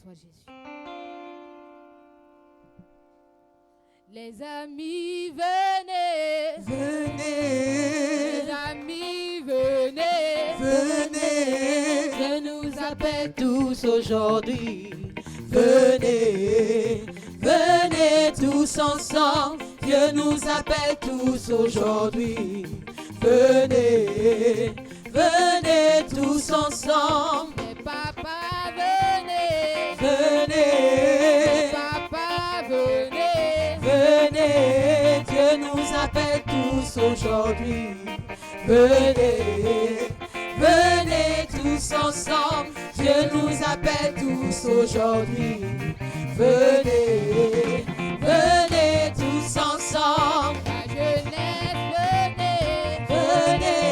toi, Jésus. Les amis, venez. Venez. Les amis, venez. Venez. Je nous appelle Tous aujourd'hui. Venez. Venez tous ensemble. Dieu nous appelle tous aujourd'hui. Venez. Venez tous ensemble. Les papas, venez. Venez. Papa, venez. Venez, Dieu nous appelle tous aujourd'hui. Venez, venez tous ensemble. Dieu nous appelle tous aujourd'hui. Venez, venez tous ensemble. La jeunesse, venez. Venez,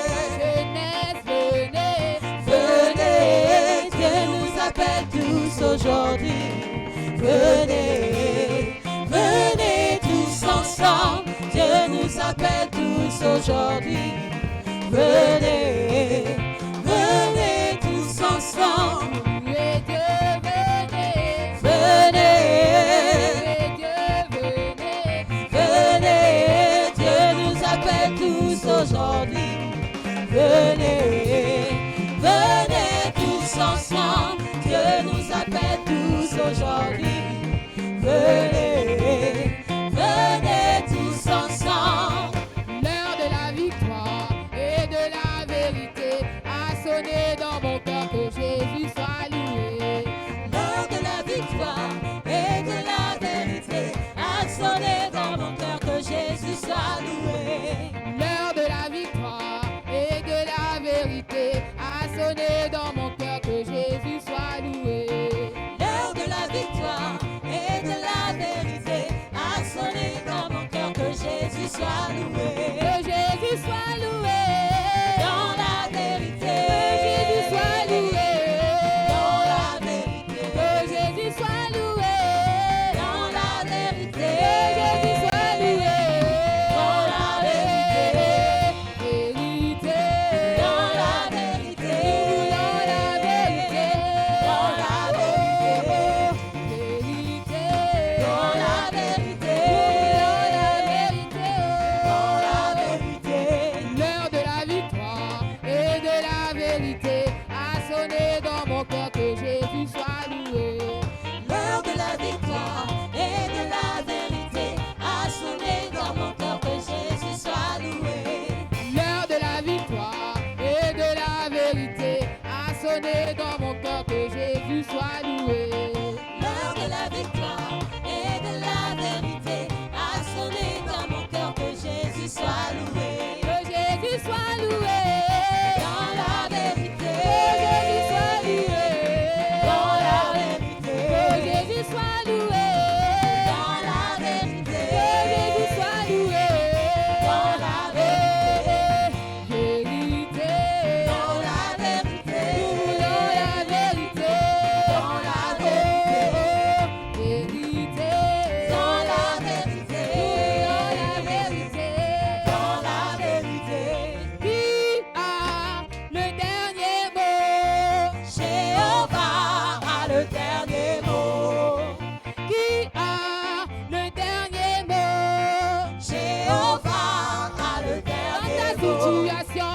La jeunesse, venez. venez, Dieu nous appelle tous aujourd'hui. Venez, venez tous ensemble. Dieu nous appelle tous aujourd'hui. Venez, venez tous ensemble. Louez Dieu, venez. Venez, Louez Dieu, venez. venez, Dieu nous appelle tous aujourd'hui. Venez, venez tous ensemble. Dieu nous appelle tous aujourd'hui. Venez, venez tous ensemble. L'heure de la victoire et de la vérité a sonné dans mon cœur, que Jésus soit loué. L'heure de la victoire et de la vérité a sonné dans mon cœur, que Jésus soit loué. L'heure de la victoire et de la vérité a sonné dans mon cœur, que Jésus soit loué. L'heure de la victoire et de la vérité a sonné dans mon cœur, que Jésus soit loué. Que Jésus soit loué. Dans la vérité, Que Jésus soit loué. dans la vérité, Que Jésus soit loué. dans la vérité, Que Jésus soit loué. dans la vérité, Vérité. dans la vérité, Dans la vérité. dans la vérité, Vérité. dans la vérité, Dans la vérité. dans la vérité. L'heure de la victoire et de la vérité a sonné dans mon cœur, que Jésus soit loué. L'heure de la victoire et de la vérité a sonné dans mon cœur, que Jésus soit loué. L'heure de la victoire et de la vérité a sonné dans mon cœur, que Jésus soit loué. L'heure de la victoire et de la vérité a sonné dans mon cœur, que Jésus soit loué. Que Jésus soit loué. Dans la vérité, Que Jésus soit loué. dans la vérité, Que Jésus soit loué. dans la vérité, Que Jésus soit loué. dans la vérité, Vérité. dans la vérité, Dans la vérité. dans la vérité, Vérité. dans la vérité, Dans la vérité. dans la vérité. Qui a le dernier mot? Jéhovah a le dernier mot. Qui a le dernier mot? Jéhovah a le Dans ta dernier mot. situation,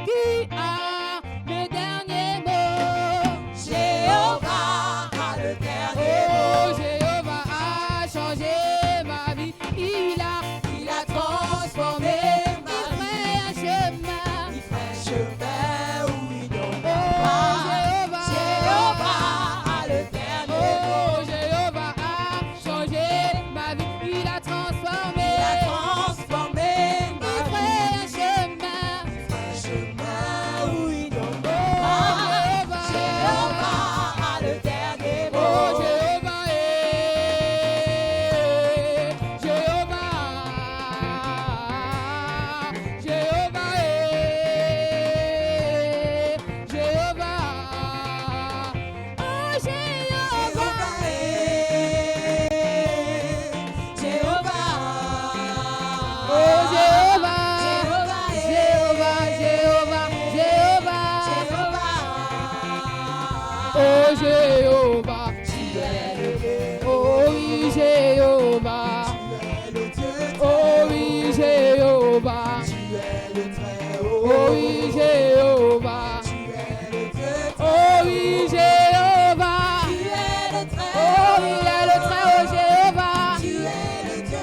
qui a le dernier mot? Jéhovah a le dernier Oh, mot. Jéhovah a changé ma vie. Il a transformé ma fait un chemin. Il fait un chemin où il n'y en Oh, a pas. Jéhovah. Jéhovah a le dernier Oh, mot. Jéhovah a changé ma vie. Il a transformé. Il a transformé Il ma fait vie. un chemin. Un chemin où il n'y en Oh, a pas. Jéhovah. Jéhovah a le dernier Oh, mot. Jéhovah Jéhovah, Jéhovah. Oh oui, Jéhovah. Oh oui, Jéhovah. Oh oui, Jéhovah. Oh, il est le très haut Jéhovah.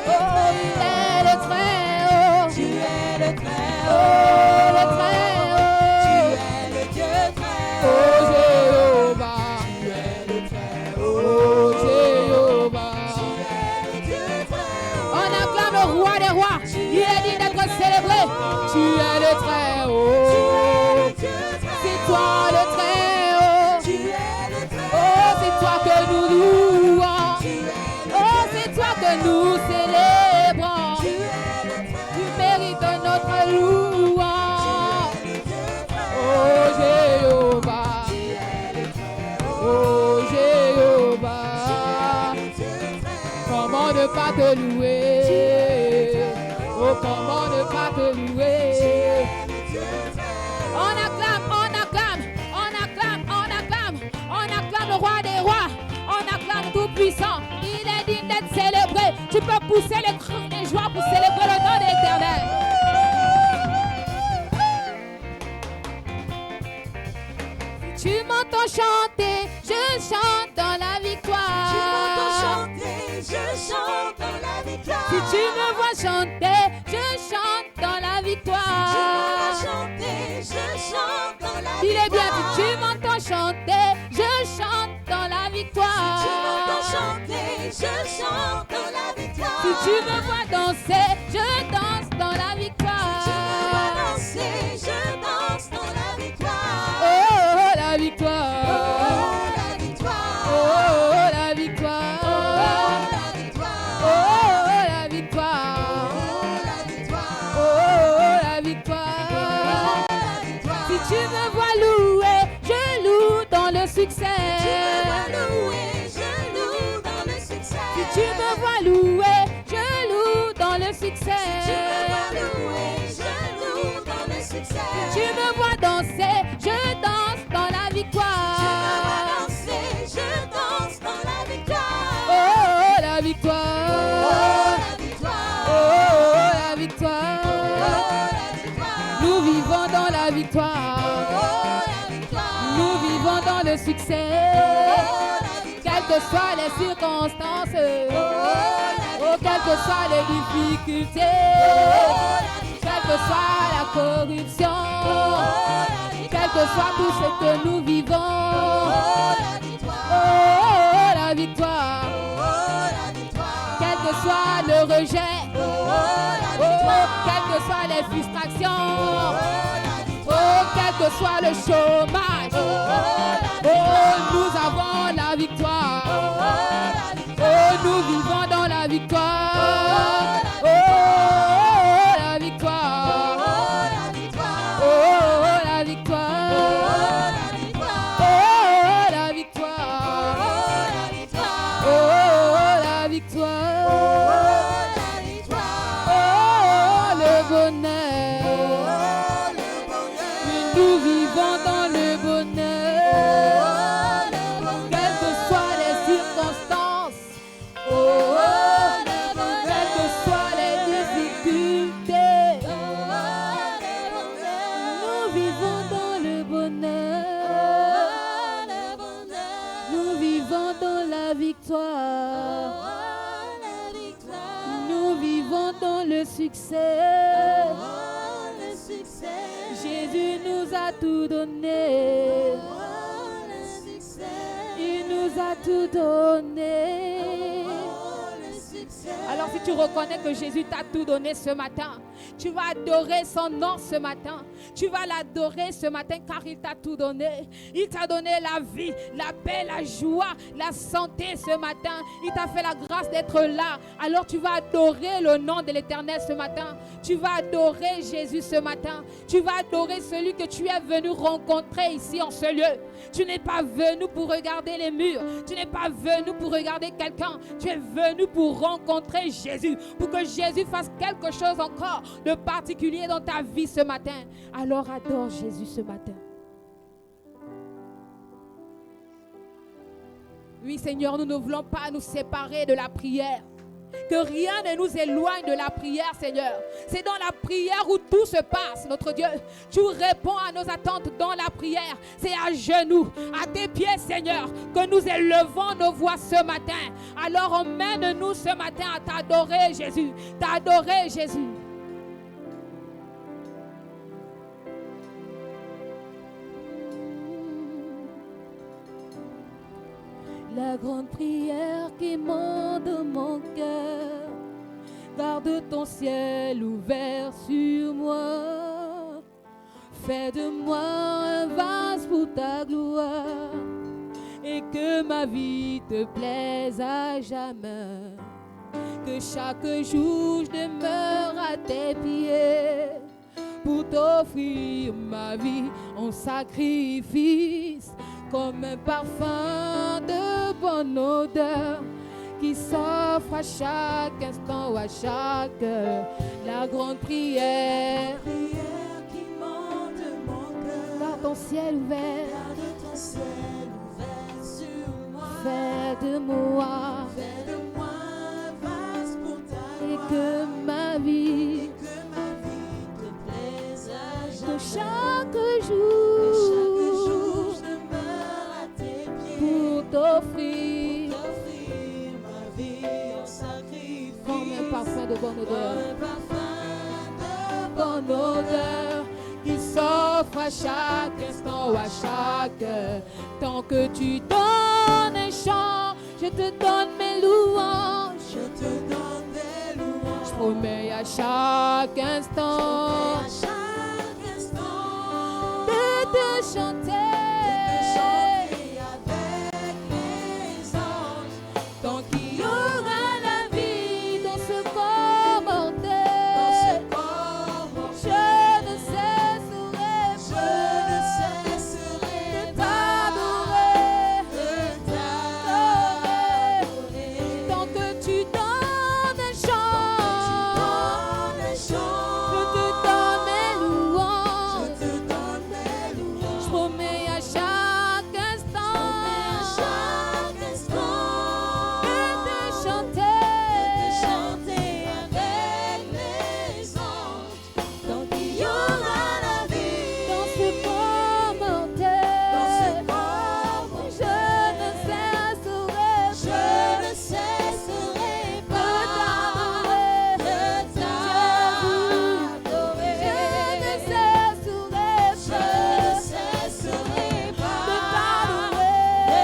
Oh, il est le très haut. Tu es le très Oh, haut. le très Tu haut. es le Dieu très Oh, haut. Jéhovah. Tu es le très Oh, haut. Jéhovah. Tu es le Dieu très haut. On acclame le roi des rois. Il est digne d'être célébré. Tu es le très haut. C'est toi le très haut. Tu es le très haut. Oh, c'est toi que nous louons. Oh, c'est toi que nous célébrons. Tu mérites notre louange. Oh, Jéhovah. Oh, Jéhovah. Comment ne pas te louer? Oh, comment ne pas te louer? On acclame, on acclame, on acclame, on acclame, on acclame le roi des rois, on acclame tout-puissant. Il est digne d'être célébré. Tu peux pousser les cris de joie pour célébrer le nom de l'Éternel. Tu m'entends chanter, je chante dans la victoire. Tu m'entends chanter, je chante dans la victoire. Si tu me vois chanter, je chante dans la victoire. Tu m'entends chanter, je chante dans la victoire. Il est bien, si tu m'entends chanter, je chante dans la victoire. Tu m'entends chanter, je chante dans la victoire. Si tu me vois danser, je danse dans la victoire. Tu me vois danser, je danse dans la victoire. Oh, la victoire. Oh, la victoire. Oh, la victoire. Oh, la victoire. Oh, la victoire. Oh, la victoire. Oh, la victoire. Oh, la victoire. Si tu me vois louer, je loue dans le succès. Tu me vois louer, je loue dans le succès. Si tu me vois louer, je loue dans le succès. Tu me vois louer, je loue dans le succès. Si tu me vois danser, je danse dans la victoire. Tu me vois danser, je danse dans la victoire. Oh, la victoire. Oh, la victoire. Oh, la victoire. Oh, la victoire. Nous vivons dans la victoire. Oh, la victoire. Nous vivons dans le succès. Oh, la victoire. Quelles que soient les circonstances. Oh, quelles que soient les difficultés. Quelle que soit la corruption. Quel que soit tout ce que nous vivons. Oh, la victoire. Quel que soit le rejet. Oh, quelles que soient les frustrations. Oh, quel que soit le chômage. Oh, nous avons la victoire. Oh, nous vivons dans la victoire. Oh, la victoire. Oh, la victoire. Oh, la victoire. Oh, la victoire. Oh, le bonheur. Nous vivons dans le bonheur. Quelles que soient les circonstances. Oh, quelles que soient les difficultés. Nous vivons dans le bonheur. Nous vivons dans la victoire. Nous vivons dans le succès. Jésus nous a tout donné. Il nous a tout donné. Alors si tu reconnais que Jésus t'a tout donné ce matin, tu vas adorer son nom ce matin. Tu vas l'adorer ce matin car il t'a tout donné. Il t'a donné la vie, la paix, la joie, la santé ce matin. Il t'a fait la grâce d'être là. Alors tu vas adorer le nom de l'Éternel ce matin. Tu vas adorer Jésus ce matin. Tu vas adorer celui que tu es venu rencontrer ici en ce lieu. Tu n'es pas venu pour regarder les murs. Tu n'es pas venu pour regarder quelqu'un. Tu es venu pour rencontrer Jésus. Pour que Jésus fasse quelque chose encore de particulier dans ta vie ce matin. Alors adore Jésus ce matin. Oui, Seigneur, nous ne voulons pas nous séparer de la prière. Que rien ne nous éloigne de la prière, Seigneur. C'est dans la prière où tout se passe, notre Dieu. Tu réponds à nos attentes dans la prière. C'est à genoux, à tes pieds, Seigneur, que nous élevons nos voix ce matin. Alors emmène-nous ce matin à t'adorer, Jésus. T'adorer, Jésus. La grande prière qui monte de mon cœur, garde ton ciel ouvert sur moi. Fais de moi un vase pour ta gloire et que ma vie te plaise à jamais. Que chaque jour je demeure à tes pieds pour t'offrir ma vie en sacrifice. Comme un parfum de bonne odeur qui s'offre à chaque instant ou à chaque heure. La grande prière, Qui monte de mon cœur. garde ton ciel ouvert. Garde ton ciel ouvert sur moi. Fais de moi Fais de moi un vase pour ta et gloire. que ma vie Que ma vie te plaise à de jamais. chaque Que chaque jour jour je demeure à tes pieds. pour t'offrir T'offrir ma vie en sacrifice. comme un parfum de bonne odeur. Un parfum de Bonne odeur qui s'offre à chaque instant ou à chaque heure. Tant que tu donnes un chant, je te donne mes louanges. Je te donne des louanges. Je promets à chaque instant À chaque instant de te chanter. chanter avec les anges. Tant qu'il y aura la vie dans ce corps Dans ce mortel, corps mortel, je ne cesserai je ne cesserai de pas t'adorer. de t'adorer. Tant que tu donnes un chant, Donne un chant. je te donne mes louanges. Je te donne mes Je louanges. promets à chaque instant À chaque instant de te chanter. de chanter avec les anges. Tant qu'il y aura la vie Dans ce corps mortel, dans ce corps je ne cesserai je ne cesserai de pas t'adorer. de t'adorer. Je ne cesserai Je ne cesserai de pas t'adorer. de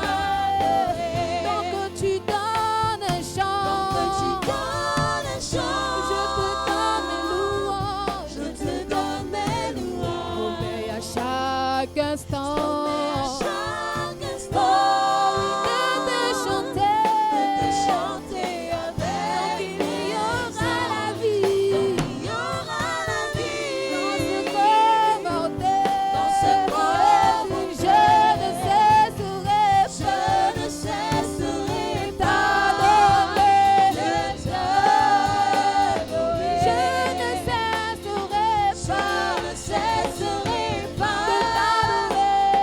t'adorer. Tant que tu donnes un chant, Tant que tu donnes un chant, je te donne mes louanges. je te donne mes louanges. Promets à chaque instant À chaque de instant te chanter. de chanter avec Il y aura la vie il y aura la vie dans ce corps mortel. dans ce corps Je ne cesserai je ne cesserai de pas t'adorer. de t'adorer. Je ne cesserai Je ne cesserai de pas t'adorer.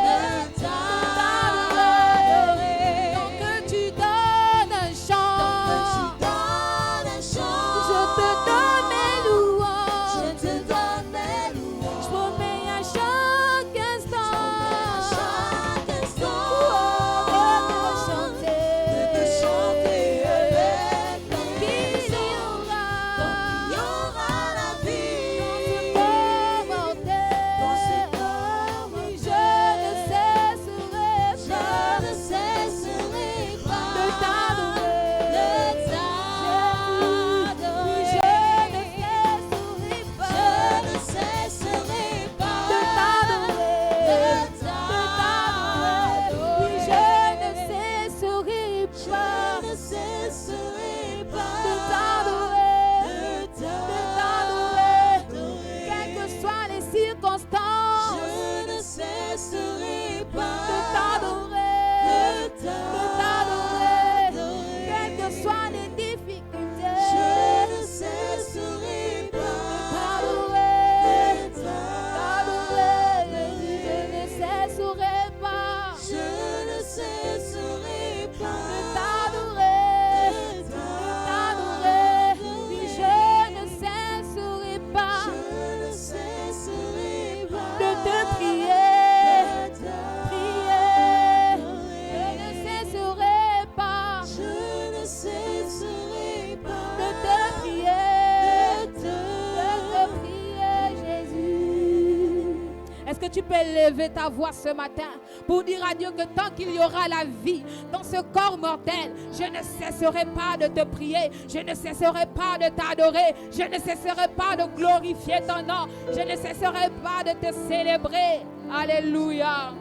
Tu peux lever ta voix ce matin pour dire à Dieu que tant qu'il y aura la vie dans ce corps mortel, je ne cesserai pas de te prier, je ne cesserai pas de t'adorer, je ne cesserai pas de glorifier ton nom, je ne cesserai pas de te célébrer. Alléluia.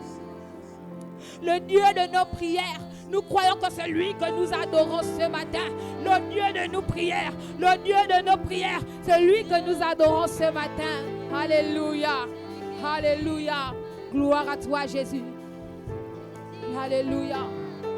Le Dieu de nos prières, nous croyons que c'est lui que nous adorons ce matin. Le Dieu de nos prières, le Dieu de nos prières, c'est lui que nous adorons ce matin. Alléluia. Alléluia. Gloire à toi, Jésus. Alléluia.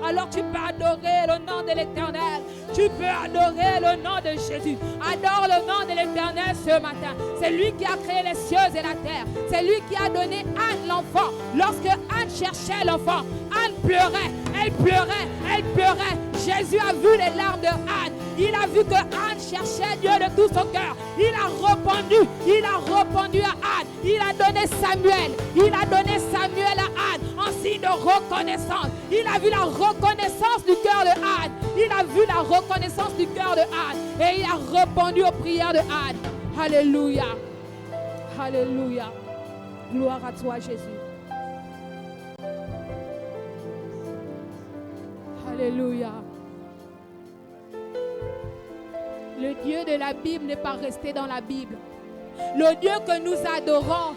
Alors tu peux adorer le nom de l'Éternel. Tu peux adorer le nom de Jésus. Adore le nom de l'Éternel ce matin. C'est lui qui a créé les cieux et la terre. C'est lui qui a donné Anne l'enfant. Lorsque Anne cherchait l'enfant, Anne pleurait. Elle pleurait. Elle pleurait. Jésus a vu les larmes de Anne. Il a vu que Anne cherchait Dieu de tout son cœur. Il a répondu. Il a répondu à Anne. Il a donné Samuel. Il a donné Samuel à Anne en signe de reconnaissance. Il a vu la reconnaissance du cœur de Anne. Il a vu la reconnaissance du cœur de Anne. Et il a répondu aux prières de Anne. Alléluia. Alléluia. Gloire à toi, Jésus. Alléluia. Le Dieu de la Bible n'est pas resté dans la Bible. Le Dieu que nous adorons,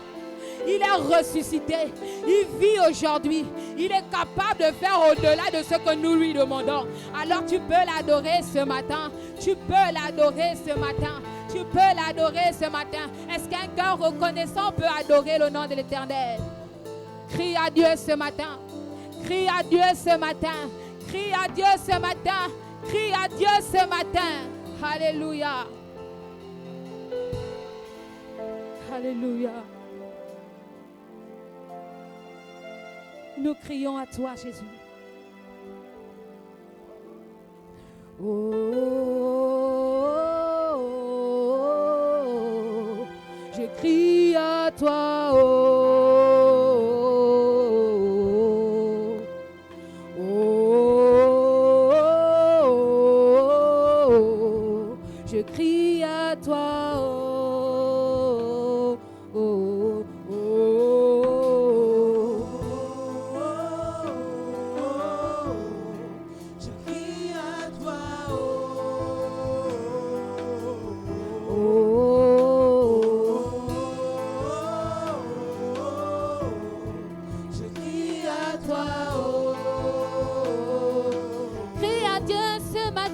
il est ressuscité. Il vit aujourd'hui. Il est capable de faire au-delà de ce que nous lui demandons. Alors tu peux l'adorer ce matin. Tu peux l'adorer ce matin. Tu peux l'adorer ce matin. Est-ce qu'un cœur reconnaissant peut adorer le nom de l'Éternel? Crie à Dieu ce matin. Crie à Dieu ce matin. Crie à Dieu ce matin. Crie à Dieu ce matin. Alléluia. Alléluia. Nous crions à toi, Jésus. Oh, oh, oh, je crie à toi. Je crie à toi, oh, oh, oh, oh. Je crie à toi, oh, oh, oh. Je crie à toi, oh. Crie à Dieu ce matin.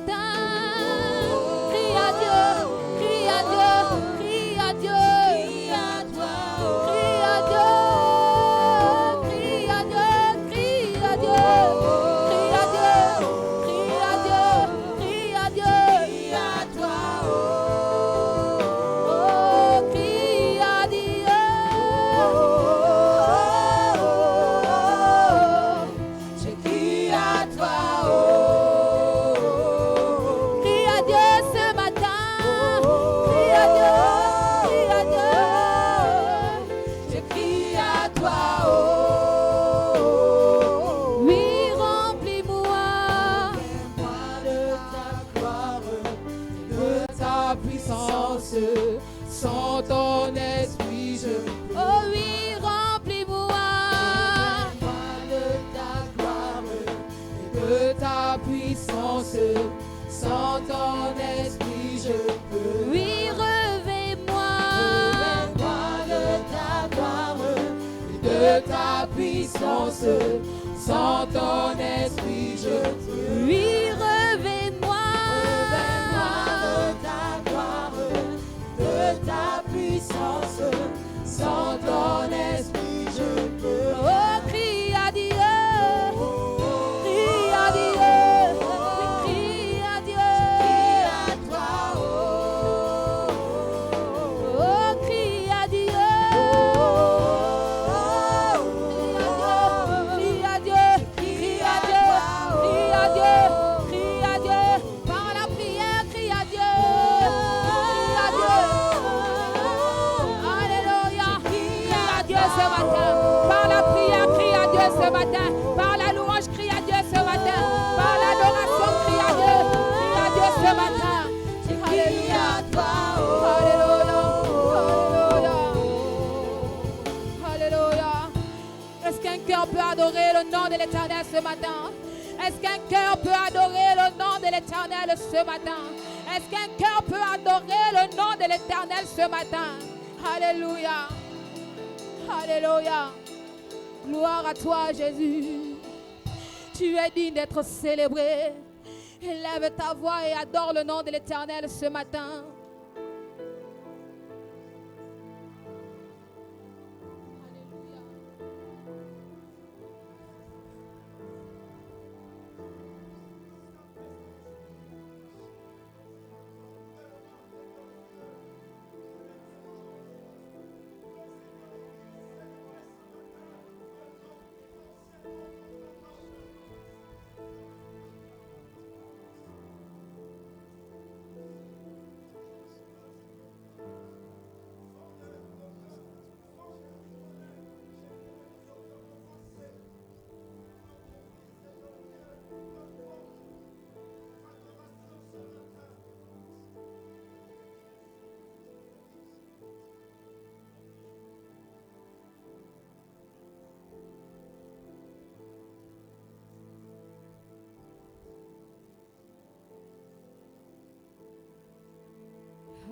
Sans ton esprit, je peux. Oh oui, remplis-moi de ta gloire et de ta puissance. Sans ton esprit, je peux. Oui, revêt-moi de ta gloire et de ta puissance. Sans ton esprit, je peux. Oui, revêt-moi de ta gloire, de ta puissance. Sans ton esprit, je peux. Oh, crie à Dieu. Crie à Dieu. Crie à Dieu. Crie à toi. Oh, crie à Dieu. Crie à Dieu. Crie à Dieu. Crie à Dieu. Crie à Dieu. Par la prière, crie à Dieu. Crie à Dieu. Alléluia. Crie à Dieu ce matin. Par la prière, crie à Dieu ce matin. Par la louange, crie à Dieu ce matin. Par l'adoration, crie à Dieu. Crie à Dieu ce matin. Alléluia. Alléluia. Alléluia. Alléluia. qu'un cœur peut adorer le nom de l'Éternel ce matin? Est-ce qu'un cœur peut adorer le nom de l'Éternel ce matin? Est-ce qu'un cœur peut adorer le nom de l'Éternel ce matin? Alléluia. Alléluia. Gloire à toi, Jésus. Tu es digne d'être célébré. Élève ta voix et adore le nom de l'Éternel ce matin.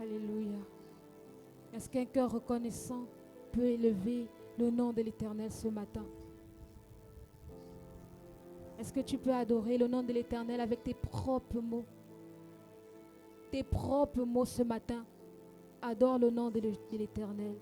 Alléluia. Est-ce qu'un cœur reconnaissant peut élever le nom de l'Éternel ce matin? Est-ce que tu peux adorer le nom de l'Éternel avec tes propres mots? Tes propres mots ce matin. Adore le nom de l'Éternel.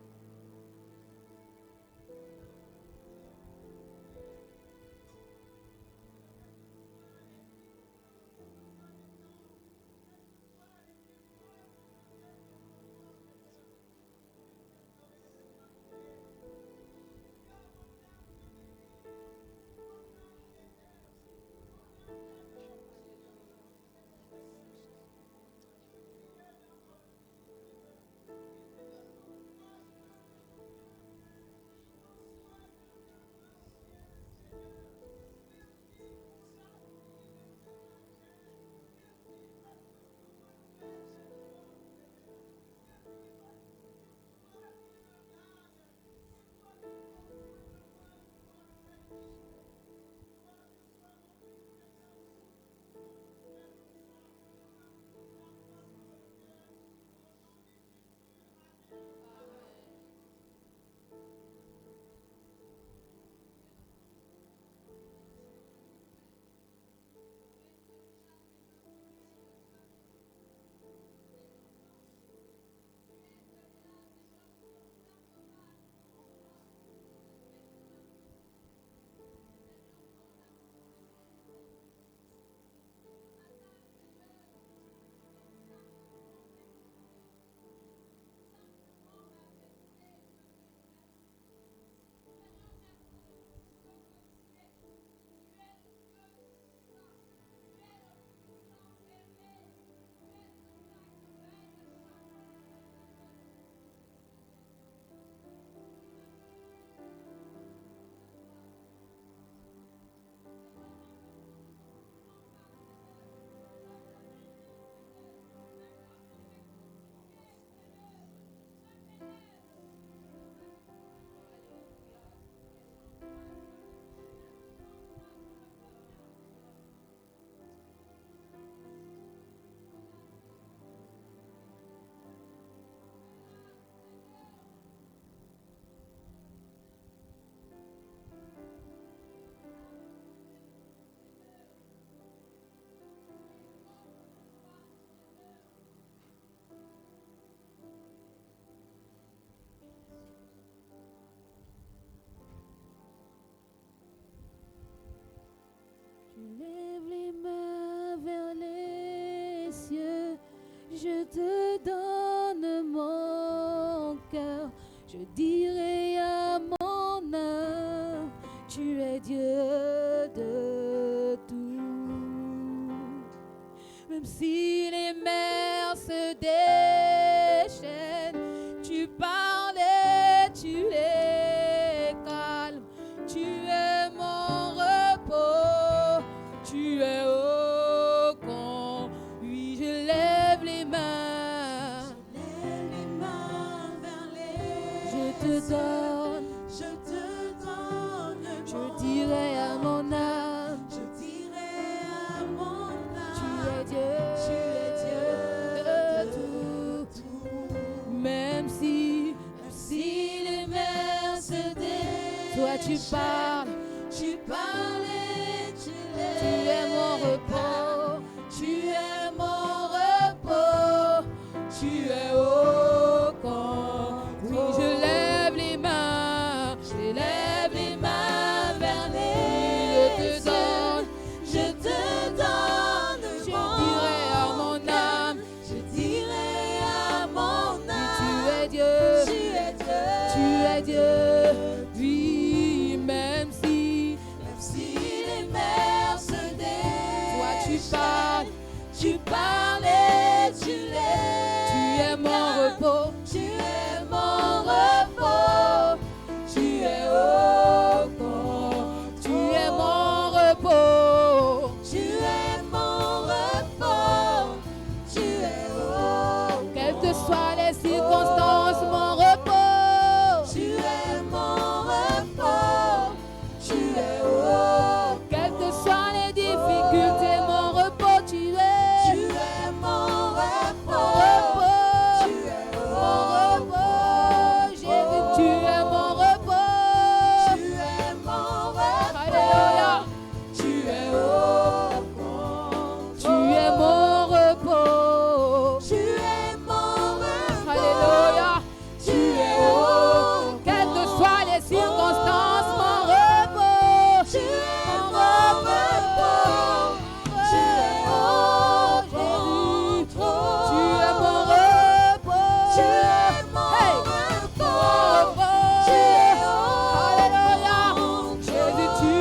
Lève les mains vers les cieux, je te donne mon cœur, je dirai à mon âme, tu es Dieu de tout. Même si les mers se déchaînent, tu parles et tu les calmes, tu es mon repos, tu es au con. Oui, je lève les mains, vers les je te donne, je te donne Tu parlais, tu l'es. Tu es mon repos. Tu es mon repos. Tu es au camp. Oui, je lève les mains. Je lève les mains vers les cieux. Je te donne Je dirai à mon âme. je dirai à mon âme. Tu es Dieu. Tu es Dieu. Tu es Dieu. Oui, même si les mers se toi tu parles et tu l'es. tu es mon repos. Tu es mon repos. Tu es au camp. Tu es mon repos. Tu es mon repos. Tu es au Quelles que soient les circonstances, mon repos. Tu es mon repos. Tu es au Quelles que soient les difficultés, mon repos, tu es. Tu es mon repos. Repos. Tu es Mon repos. Jésus, tu es mon repos. Tu es mon repos. Alléluia. Tu es au camp. Tu es mon repos. Tu es mon repos. Alléluia. Tu es au Quelles que soient les circonstances, mon repos. Tu es mon repos. Tu es au Jésus, contrôle. tu es mon repos. Tu es mon Hey. repos. Repos. Tu es au Alléluia. contrôle. Jésus, tu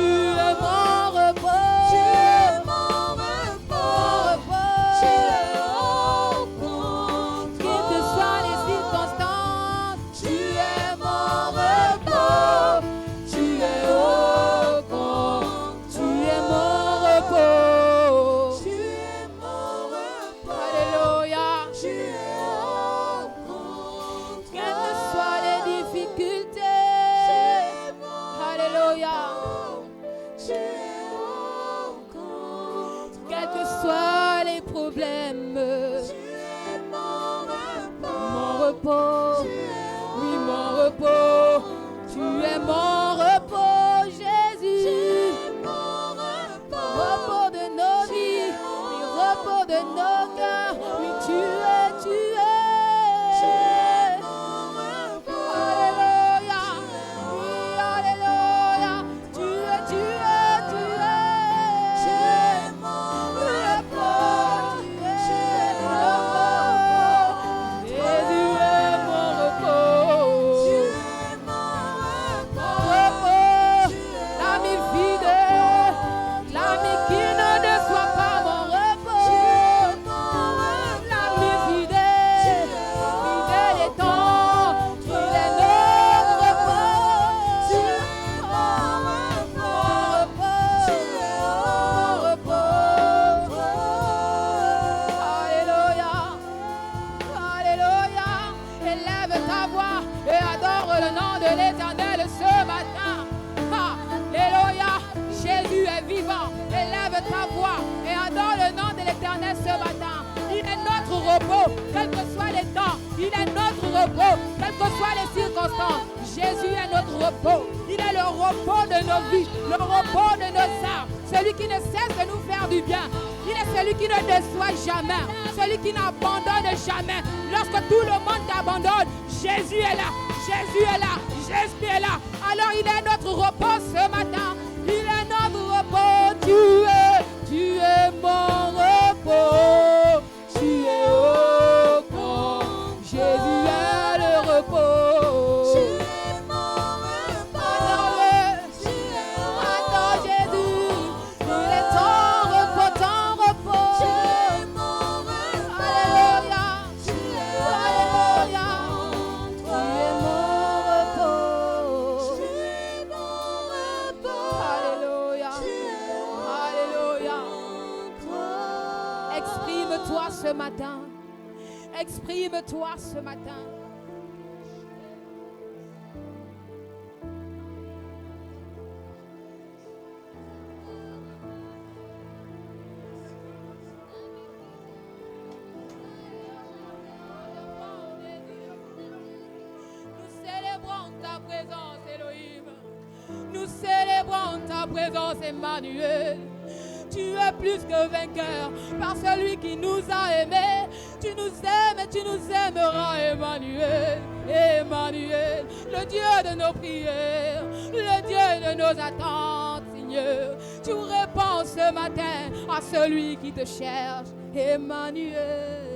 es mon repos. Tu es mon repos. Repos. Tu es au contrôle. Quelles que soient les circonstances, Tu es mon repos. Tu es au contrôle. tu es mon repos. Tu es mon repos. Alléluia. Tu es au contrôle. Quelles que soient les difficultés. Alléluia. Tu es au contrôle. Quels que soient les problèmes. Tu es mon repos. Mon repos. Tu es Oui, mon repos. Tu es mon repos, Jésus. mon repos. Repos de nos vies. Oui, repos de nos cœurs. Oui, tu es, tu es. Mon repos. Alléluia. Oui, alléluia. Tu es, tu es, tu es. Tu es mon repos. Tu es mon repos. Jésus est mon repos. Tu es mon repos. Repos. Tu es L'ami fidèle. L'ami qui ne déçoit pas mon repos. L'ami fidèle. Fidèle et tendre. Il est notre repos. Tu es mon repos. Tu es Mon repos. Alléluia. Alléluia. Élève ta voix et adore le nom de l'Éternel ce matin. Alléluia. Jésus est vivant. Élève ta voix et adore le nom de l'Éternel ce matin. Il est notre repos, quels que soient les temps. Il est notre repos, quelles que soient les circonstances. Jésus est notre repos. Il est le repos de nos vies, le repos de nos âmes. Celui qui ne cesse de nous faire du bien. Il est celui qui ne déçoit jamais, celui qui n'abandonne jamais. Lorsque tout le monde t'abandonne, Jésus est là, Jésus est là, Jésus est là. Alors il est notre repos ce matin. Il est notre repos. Tu es mon repos. Tu es au camp. Jésus est le repos. Tu es mon repos. Adore-le. Tu es Adore Jésus. Il est ton repos. Tu es mon repos. Alléluia. Tu es Alléluia. Tu es mon repos. Tu es mon repos. Alléluia. Tu es Alléluia. mon Exprime-toi ce matin. Exprime-toi ce matin. Nous célébrons ta présence, Elohim. Nous célébrons ta présence, Emmanuel. Tu es plus que vainqueur par celui qui nous a aimés. Tu nous aimes et tu nous aimeras, Emmanuel. Emmanuel, le Dieu de nos prières, le Dieu de nos attentes, Seigneur. Tu réponds ce matin à celui qui te cherche, Emmanuel.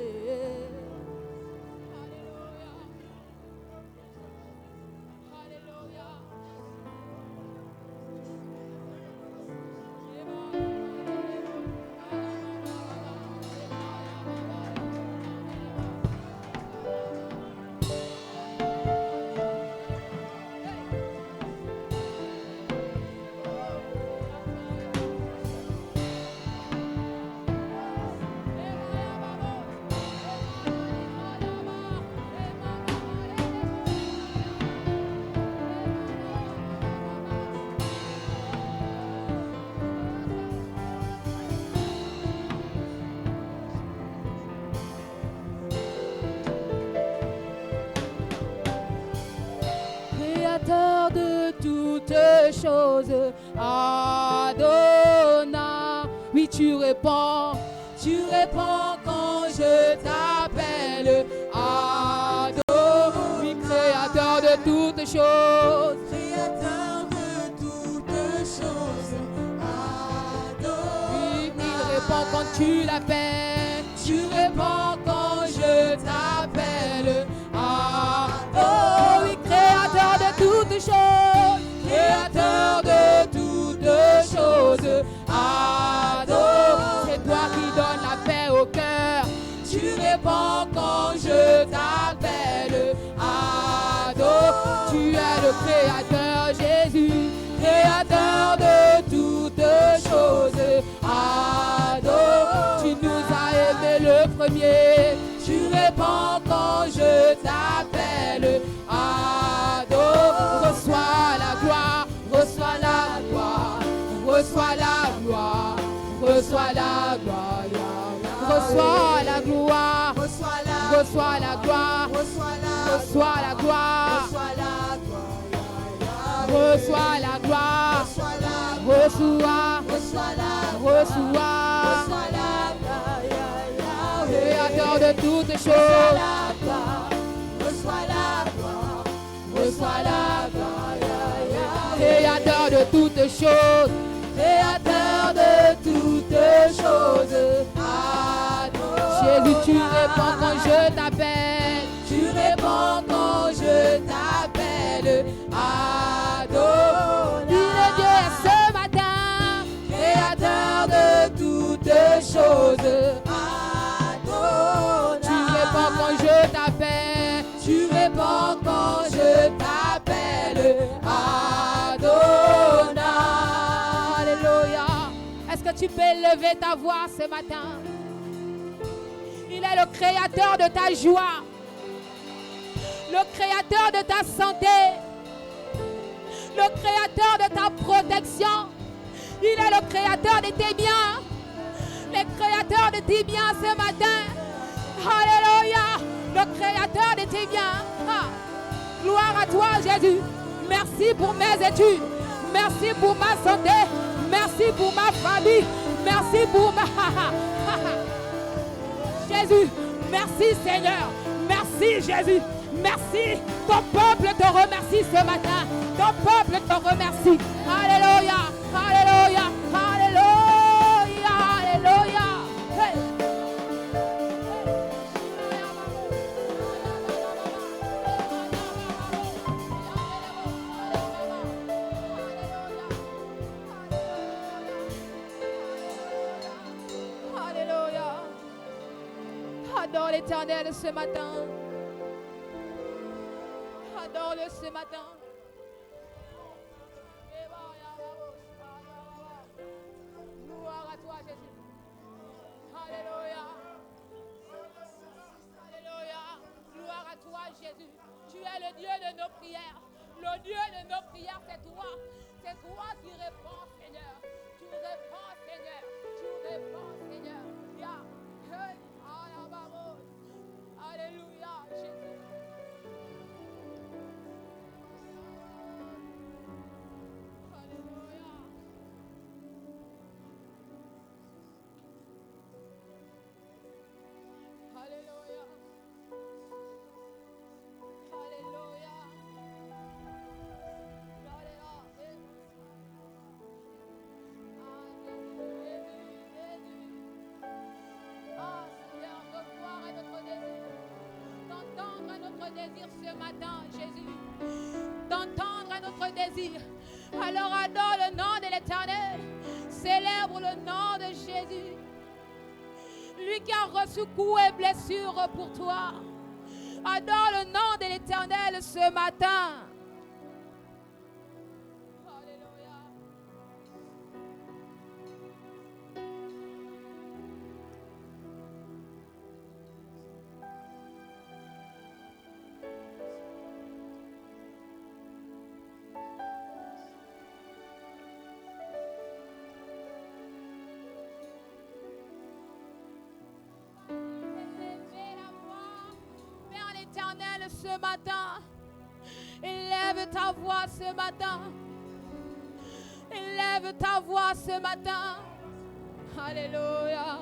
Créateur de toutes choses, Adonai. Oui, tu réponds quand je t'appelle, Adonai. Oui, créateur de toutes choses, Créateur de toutes choses, Adonai. oui, il répond quand tu l'appelles, tu réponds quand je t'appelle, Adonai. Oui, créateur de toutes choses, créateur de toutes choses, Adonai. C'est toi qui donnes la paix au cœur. Tu réponds quand je t'appelle, Adonai. Tu es le créateur, Jésus, créateur de toutes choses, Adonai. Tu nous as aimés le premier. Tu réponds quand je t'appelle, Adonai. Reçois la gloire, reçois la gloire, reçois la gloire, reçois la gloire, reçois la gloire, reçois la gloire, reçois la gloire, reçois la gloire, reçois, créateur de toutes choses, reçois la gloire, créateur de toutes choses, créateur de toutes choses, Jésus, tu réponds quand je t'appelle, tu réponds quand je t'appelle, Adonai. Il est Dieu ce matin, créateur de toutes choses, Adonai. Tu réponds quand je t'appelle, tu réponds quand je t'appelle, Adonai. Alléluia. Est-ce que tu peux lever ta voix ce matin? Il est le créateur de ta joie, le créateur de ta santé, le créateur de ta protection. Il est le créateur de tes biens, le créateur de tes biens ce matin. Alléluia, le créateur de tes biens. Ah. Gloire à toi, Jésus. Merci pour mes études, merci pour ma santé, merci pour ma famille, merci pour ma... Jésus, merci Seigneur, merci Jésus, merci. Ton peuple te remercie ce matin, ton peuple te remercie. Alléluia, alléluia, alléluia, alléluia. Hey. Alléluia. Adore l'Éternel ce matin. Adore-le ce matin. Gloire à toi, Jésus. Alléluia. Alléluia. Gloire à toi, Jésus. Tu es le Dieu de nos prières. Le Dieu de nos prières, c'est toi. C'est toi qui réponds, Seigneur. Tu réponds, Seigneur. Tu réponds, Seigneur. Hey. Alléluia, Jésus. désir ce matin, Jésus, d'entendre à notre désir. Alors adore le nom de l'Éternel, célèbre le nom de Jésus, lui qui a reçu coups et blessures pour toi. Adore le nom de l'Éternel ce matin. Ce matin, élève ta voix ce matin, élève ta voix ce matin. Alléluia.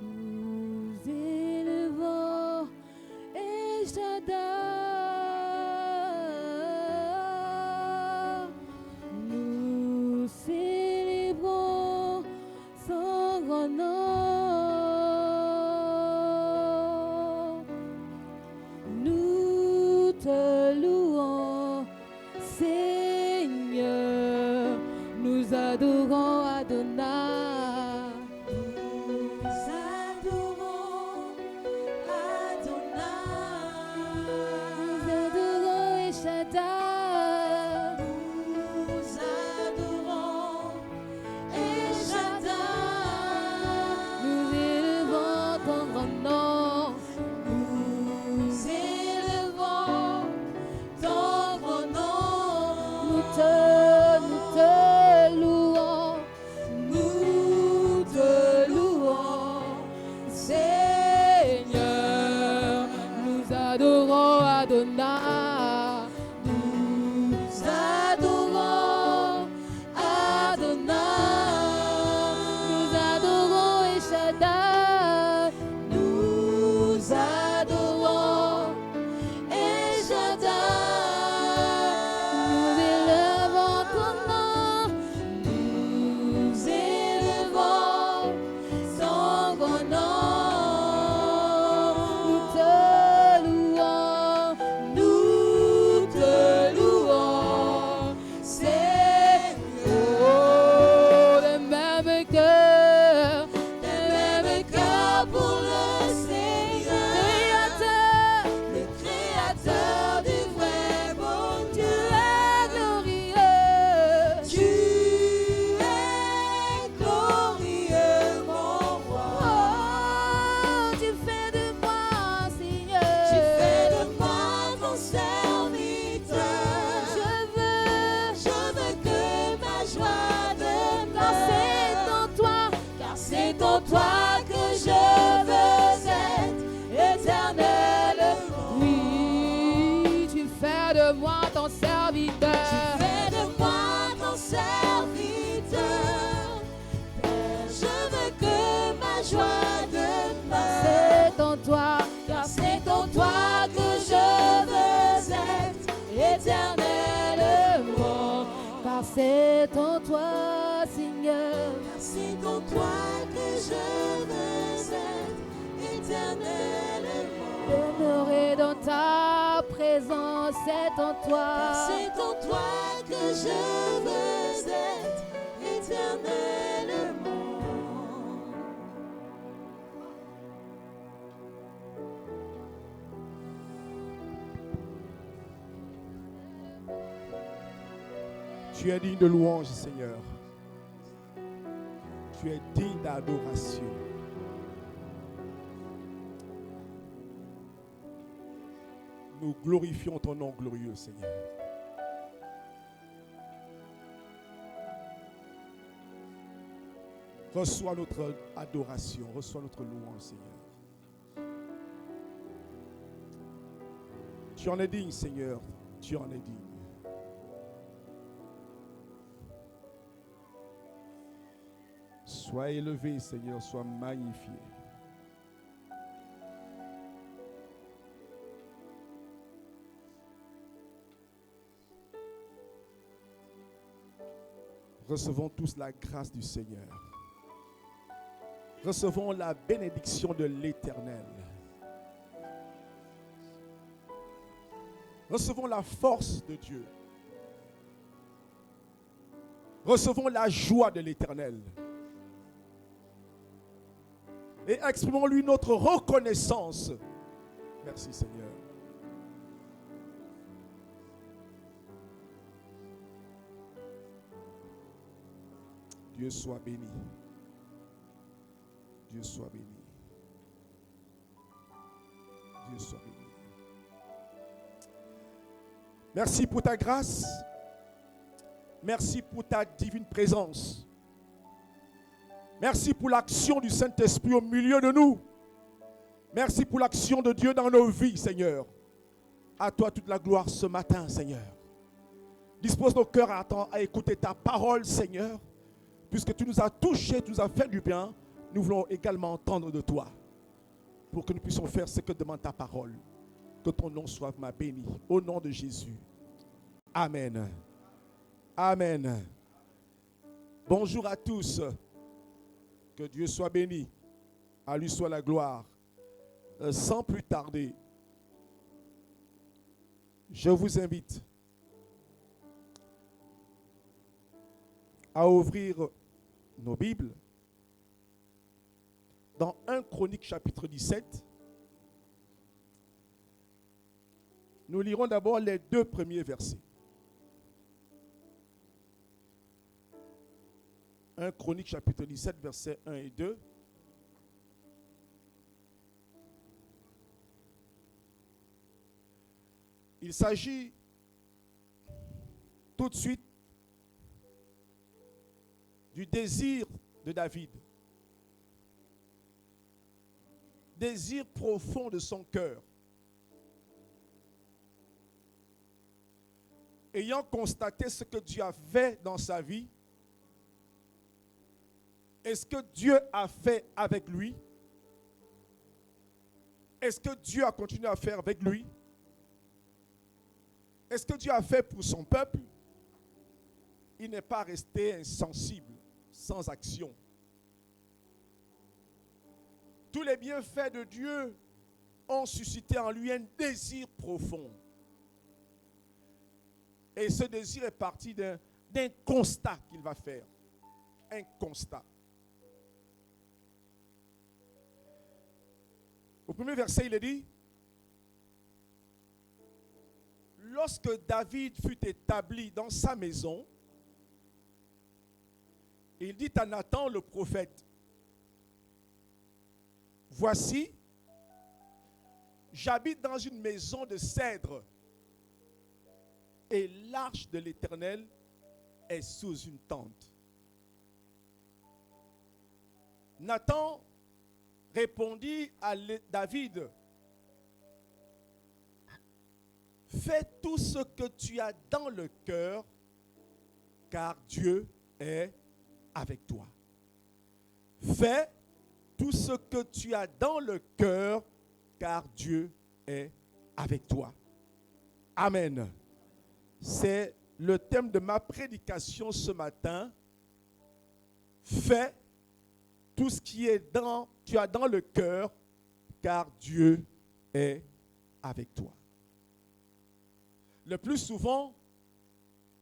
Nous élevons El Shaddai. Nous célébrons son grand nom. Nous te louons, Seigneur. Nous adorons Adonai. C'est en toi, Seigneur. C'est en toi que je veux être éternellement. Demeurer dans ta présence, c'est en toi. C'est en toi que je veux être éternellement. Tu es digne de louange, Seigneur. Tu es digne d'adoration. Nous glorifions ton nom glorieux, Seigneur. Reçois notre adoration, reçois notre louange, Seigneur. Tu en es digne, Seigneur. Tu en es digne. Sois élevé, Seigneur, sois magnifié. Recevons tous la grâce du Seigneur. Recevons la bénédiction de l'Éternel. Recevons la force de Dieu. Recevons la joie de l'Éternel. Et exprimons-lui notre reconnaissance. Merci Seigneur. Dieu soit béni. Dieu soit béni. Dieu soit béni. Merci pour ta grâce. Merci pour ta divine présence. Merci pour l'action du Saint-Esprit au milieu de nous. Merci pour l'action de Dieu dans nos vies, Seigneur. À toi toute la gloire ce matin, Seigneur. Dispose nos cœurs à écouter ta parole, Seigneur. Puisque tu nous as touchés, tu nous as fait du bien, nous voulons également entendre de toi. Pour que nous puissions faire ce que demande ta parole. Que ton nom soit béni. Au nom de Jésus. Amen. Amen. Bonjour à tous. Que Dieu soit béni. À lui soit la gloire. Sans plus tarder, je vous invite à ouvrir nos Bibles dans 1 Chronique chapitre 17. Nous lirons d'abord les 2 premiers versets. 1 Chronique chapitre 17, versets 1 et 2. Il s'agit tout de suite du désir de David. Désir profond de son cœur. Ayant constaté ce que Dieu a fait dans sa vie, est-ce que Dieu a fait avec lui? Est-ce que Dieu a continué à faire avec lui? Est-ce que Dieu a fait pour son peuple? Il n'est pas resté insensible, sans action. Tous les bienfaits de Dieu ont suscité en lui un désir profond. Et ce désir est parti d'un constat qu'il va faire. Un constat. Au premier verset, il est dit: lorsque David fut établi dans sa maison, il dit à Nathan le prophète: voici, j'habite dans une maison de cèdre, et l'arche de l'Éternel est sous une tente. Nathan répondit à David: fais tout ce que tu as dans le cœur, car Dieu est avec toi. Fais tout ce que tu as dans le cœur, car Dieu est avec toi. Amen. C'est le thème de ma prédication ce matin. Fais tout ce qui est tu as dans le cœur, car Dieu est avec toi. Le plus souvent,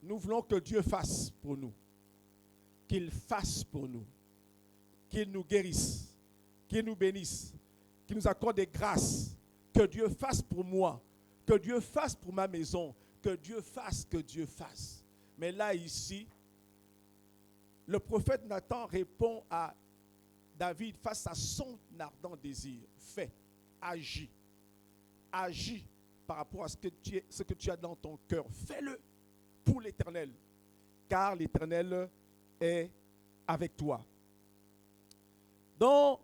nous voulons que Dieu fasse pour nous. Qu'il fasse pour nous. Qu'il nous guérisse. Qu'il nous bénisse. Qu'il nous accorde des grâces. Que Dieu fasse pour moi. Que Dieu fasse pour ma maison. Que Dieu fasse, que Dieu fasse. Mais là, ici, le prophète Nathan répond à David face à son ardent désir. Fais, agis. Agis par rapport à ce que tu as dans ton cœur. Fais-le pour l'Éternel. Car l'Éternel est avec toi. Dans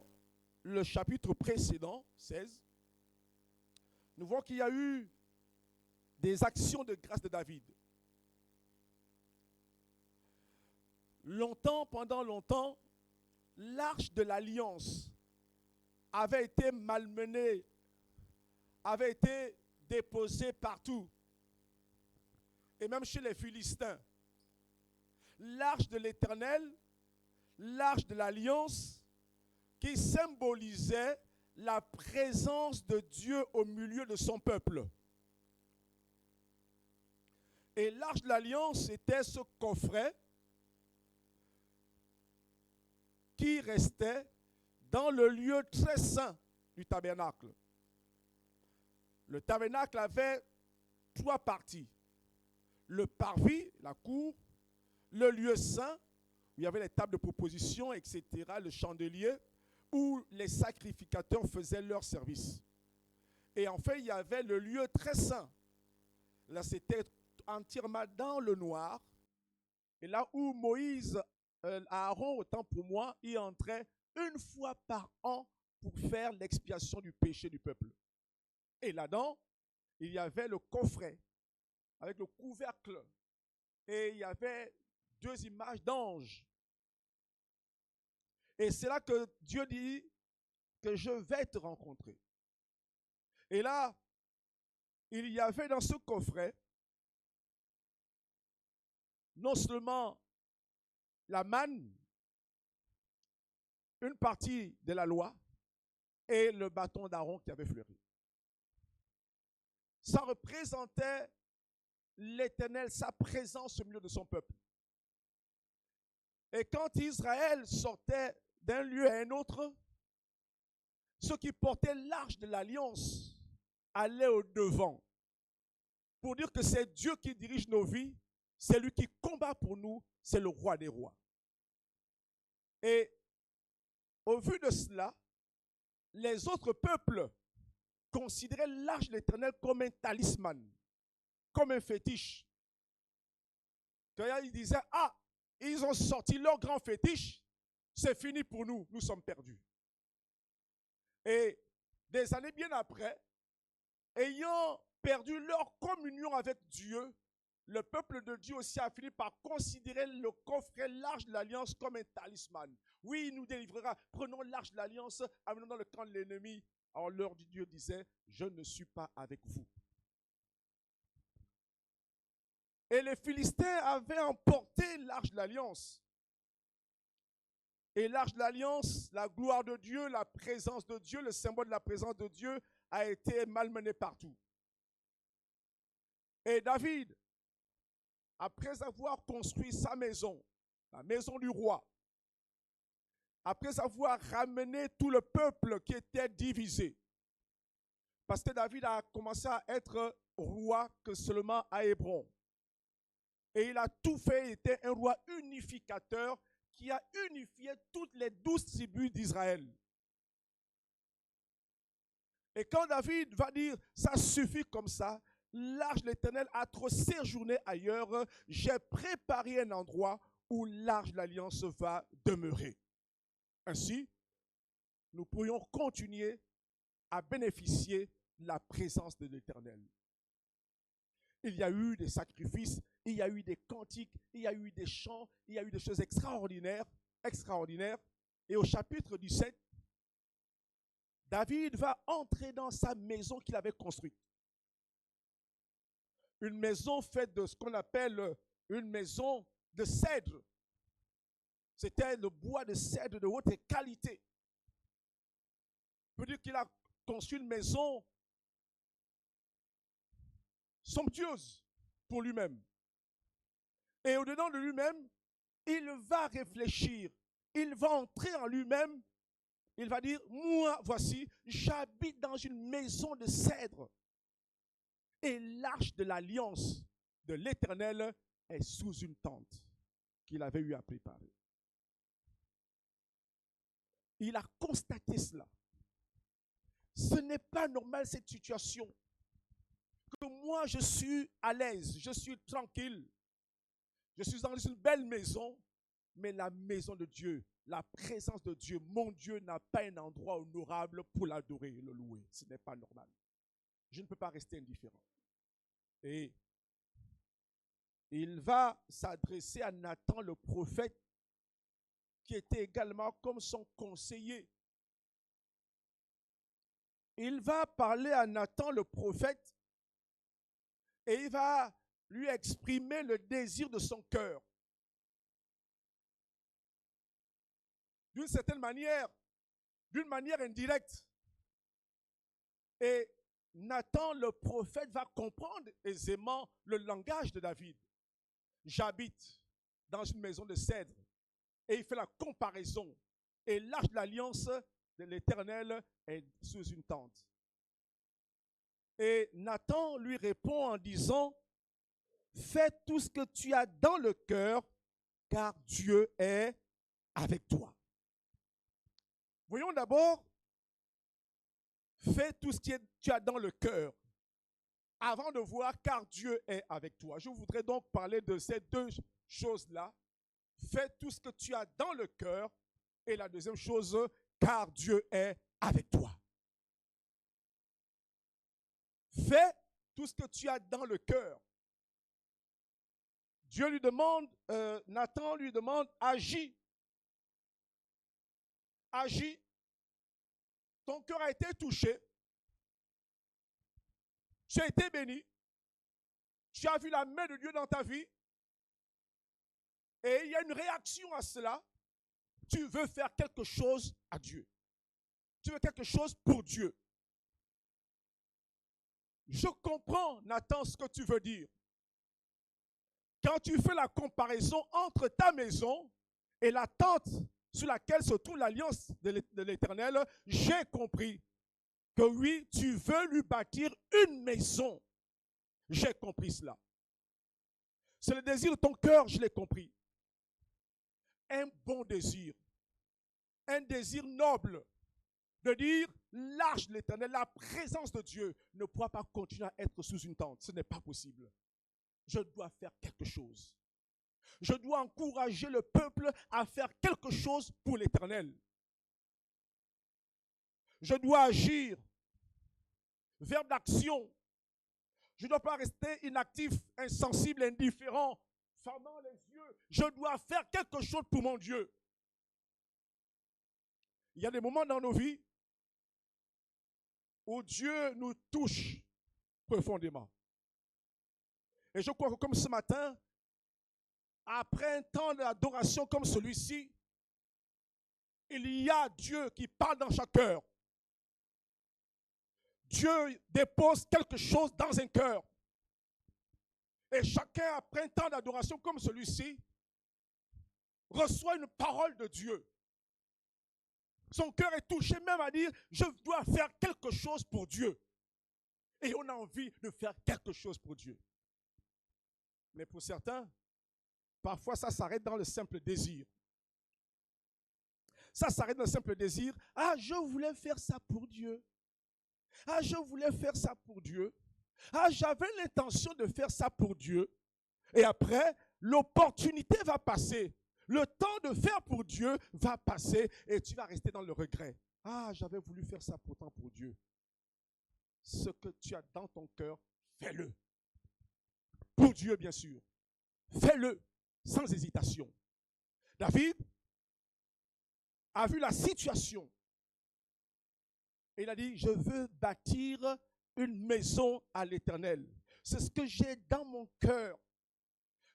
le chapitre précédent, 16, nous voyons qu'il y a eu des actions de grâce de David. Pendant longtemps, l'arche de l'alliance avait été malmenée, avait été déposée partout, et même chez les Philistins. L'arche de l'Éternel, l'arche de l'alliance, qui symbolisait la présence de Dieu au milieu de son peuple. Et l'arche de l'alliance était ce coffret qui restait dans le lieu très saint du tabernacle. Le tabernacle avait 3 parties. Le parvis, la cour, le lieu saint, où il y avait les tables de proposition, etc., le chandelier, où les sacrificateurs faisaient leur service. Et enfin, il y avait le lieu très saint. Là, c'était entièrement dans le noir. Et là où Moïse, Aaron, autant pour moi, y entrait une fois par an pour faire l'expiation du péché du peuple. Et là-dedans, il y avait le coffret avec le couvercle et il y avait 2 images d'anges. Et c'est là que Dieu dit que je vais te rencontrer. Et là, il y avait dans ce coffret non seulement la manne, une partie de la loi et le bâton d'Aaron qui avait fleuri. Ça représentait l'Éternel, sa présence au milieu de son peuple. Et quand Israël sortait d'un lieu à un autre, ceux qui portaient l'arche de l'alliance allaient au devant pour dire que c'est Dieu qui dirige nos vies, c'est lui qui combat pour nous, c'est le roi des rois. Et au vu de cela, les autres peuples considéraient l'arche de l'Éternel comme un talisman, comme un fétiche. Ils disaient, ah, ils ont sorti leur grand fétiche, c'est fini pour nous, nous sommes perdus. Et des années bien après, ayant perdu leur communion avec Dieu, le peuple de Dieu aussi a fini par considérer le coffret l'arche de l'alliance comme un talisman. Oui, il nous délivrera. Prenons l'arche de l'alliance, amenons dans le camp de l'ennemi. Alors l'heure du Dieu disait, je ne suis pas avec vous. Et les Philistins avaient emporté l'arche de l'alliance. Et l'arche de l'alliance, la gloire de Dieu, la présence de Dieu, le symbole de la présence de Dieu a été malmené partout. Et David, après avoir construit sa maison, la maison du roi, après avoir ramené tout le peuple qui était divisé, parce que David a commencé à être roi que seulement à Hébron. Et il a tout fait, il était un roi unificateur qui a unifié toutes les 12 tribus d'Israël. Et quand David va dire, ça suffit comme ça, l'arche de l'Éternel a trop séjourné ailleurs, j'ai préparé un endroit où l'arche de l'Alliance va demeurer. Ainsi, nous pourrions continuer à bénéficier de la présence de l'Éternel. Il y a eu des sacrifices, il y a eu des cantiques, il y a eu des chants, il y a eu des choses extraordinaires. Et au chapitre 17, David va entrer dans sa maison qu'il avait construite. Une maison faite de ce qu'on appelle une maison de cèdre. C'était le bois de cèdre de haute qualité. On peut dire qu'il a construit une maison somptueuse pour lui-même. Et au-dedans de lui-même, il va réfléchir, il va entrer en lui-même, il va dire, moi, voici, j'habite dans une maison de cèdre. Et l'arche de l'alliance de l'Éternel est sous une tente qu'il avait eu à préparer. Il a constaté cela. Ce n'est pas normal cette situation. Que moi je suis à l'aise, je suis tranquille. Je suis dans une belle maison, mais la maison de Dieu, la présence de Dieu, mon Dieu n'a pas un endroit honorable pour l'adorer et le louer. Ce n'est pas normal. Je ne peux pas rester indifférent. Et il va s'adresser à Nathan le prophète, qui était également comme son conseiller. Il va parler à Nathan le prophète et il va lui exprimer le désir de son cœur. D'une certaine manière, d'une manière indirecte. Et Nathan le prophète va comprendre aisément le langage de David. J'habite dans une maison de cèdre. Et il fait la comparaison. Et l'arche de l'alliance de l'Éternel est sous une tente. Et Nathan lui répond en disant, fais tout ce que tu as dans le cœur, car Dieu est avec toi. Voyons d'abord, fais tout ce que tu as dans le cœur, avant de voir, car Dieu est avec toi. Je voudrais donc parler de ces deux choses-là. Fais tout ce que tu as dans le cœur, et la deuxième chose, car Dieu est avec toi. Fais tout ce que tu as dans le cœur. Dieu lui demande, Nathan lui demande, agis. Agis. Ton cœur a été touché. Tu as été béni. Tu as vu la main de Dieu dans ta vie. Et il y a une réaction à cela. Tu veux faire quelque chose à Dieu. Tu veux quelque chose pour Dieu. Je comprends, Nathan, ce que tu veux dire. Quand tu fais la comparaison entre ta maison et la tente sur laquelle se trouve l'alliance de l'Éternel, j'ai compris que oui, tu veux lui bâtir une maison. J'ai compris cela. C'est le désir de ton cœur, je l'ai compris. Un bon désir, un désir noble de dire l'arche de l'Éternel, la présence de Dieu ne pourra pas continuer à être sous une tente. Ce n'est pas possible. Je dois faire quelque chose. Je dois encourager le peuple à faire quelque chose pour l'Éternel. Je dois agir. Verbe d'action. Je ne dois pas rester inactif, insensible, indifférent, fermant les yeux. Je dois faire quelque chose pour mon Dieu. Il y a des moments dans nos vies où Dieu nous touche profondément. Et je crois que comme ce matin, après un temps d'adoration comme celui-ci, il y a Dieu qui parle dans chaque cœur. Dieu dépose quelque chose dans un cœur. Et chacun, après un temps d'adoration comme celui-ci, reçoit une parole de Dieu. Son cœur est touché même à dire, je dois faire quelque chose pour Dieu. Et on a envie de faire quelque chose pour Dieu. Mais pour certains, parfois ça s'arrête dans le simple désir. Ça s'arrête dans le simple désir. Ah, je voulais faire ça pour Dieu. Ah, je voulais faire ça pour Dieu. Ah, j'avais l'intention de faire ça pour Dieu. Et après, l'opportunité va passer. Le temps de faire pour Dieu va passer et tu vas rester dans le regret. Ah, j'avais voulu faire ça pourtant pour Dieu. Ce que tu as dans ton cœur, fais-le. Pour Dieu, bien sûr. Fais-le sans hésitation. David a vu la situation. Et il a dit, je veux bâtir une maison à l'Éternel. C'est ce que j'ai dans mon cœur.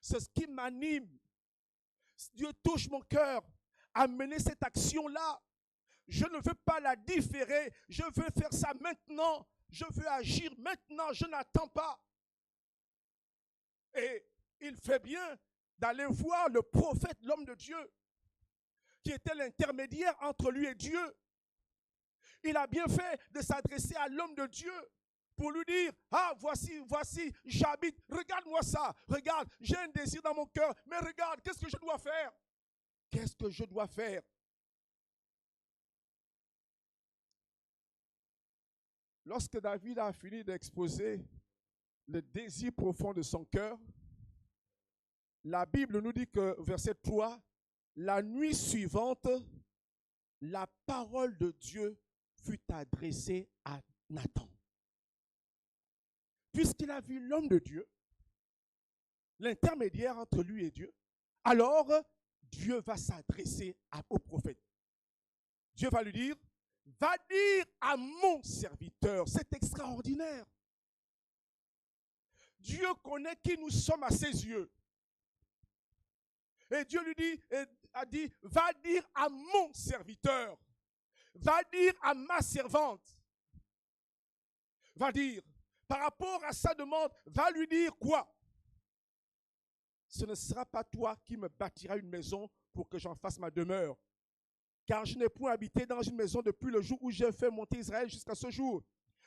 C'est ce qui m'anime. Dieu touche mon cœur à mener cette action-là. Je ne veux pas la différer. Je veux faire ça maintenant. Je veux agir maintenant. Je n'attends pas. Et il fait bien d'aller voir le prophète, l'homme de Dieu, qui était l'intermédiaire entre lui et Dieu. Il a bien fait de s'adresser à l'homme de Dieu pour lui dire, ah, voici, j'habite, regarde-moi ça, regarde, j'ai un désir dans mon cœur, mais regarde, qu'est-ce que je dois faire? Qu'est-ce que je dois faire? Lorsque David a fini d'exposer le désir profond de son cœur, la Bible nous dit que, verset 3, la nuit suivante, la parole de Dieu fut adressée à Nathan. Puisqu'il a vu l'homme de Dieu, l'intermédiaire entre lui et Dieu, alors Dieu va s'adresser au prophète. Dieu va lui dire, va dire à mon serviteur, c'est extraordinaire. Dieu connaît qui nous sommes à ses yeux. Et Dieu lui a dit, va dire à mon serviteur, va dire à ma servante, va dire, par rapport à sa demande, va lui dire quoi? Ce ne sera pas toi qui me bâtiras une maison pour que j'en fasse ma demeure. Car je n'ai point habité dans une maison depuis le jour où j'ai fait monter Israël jusqu'à ce jour.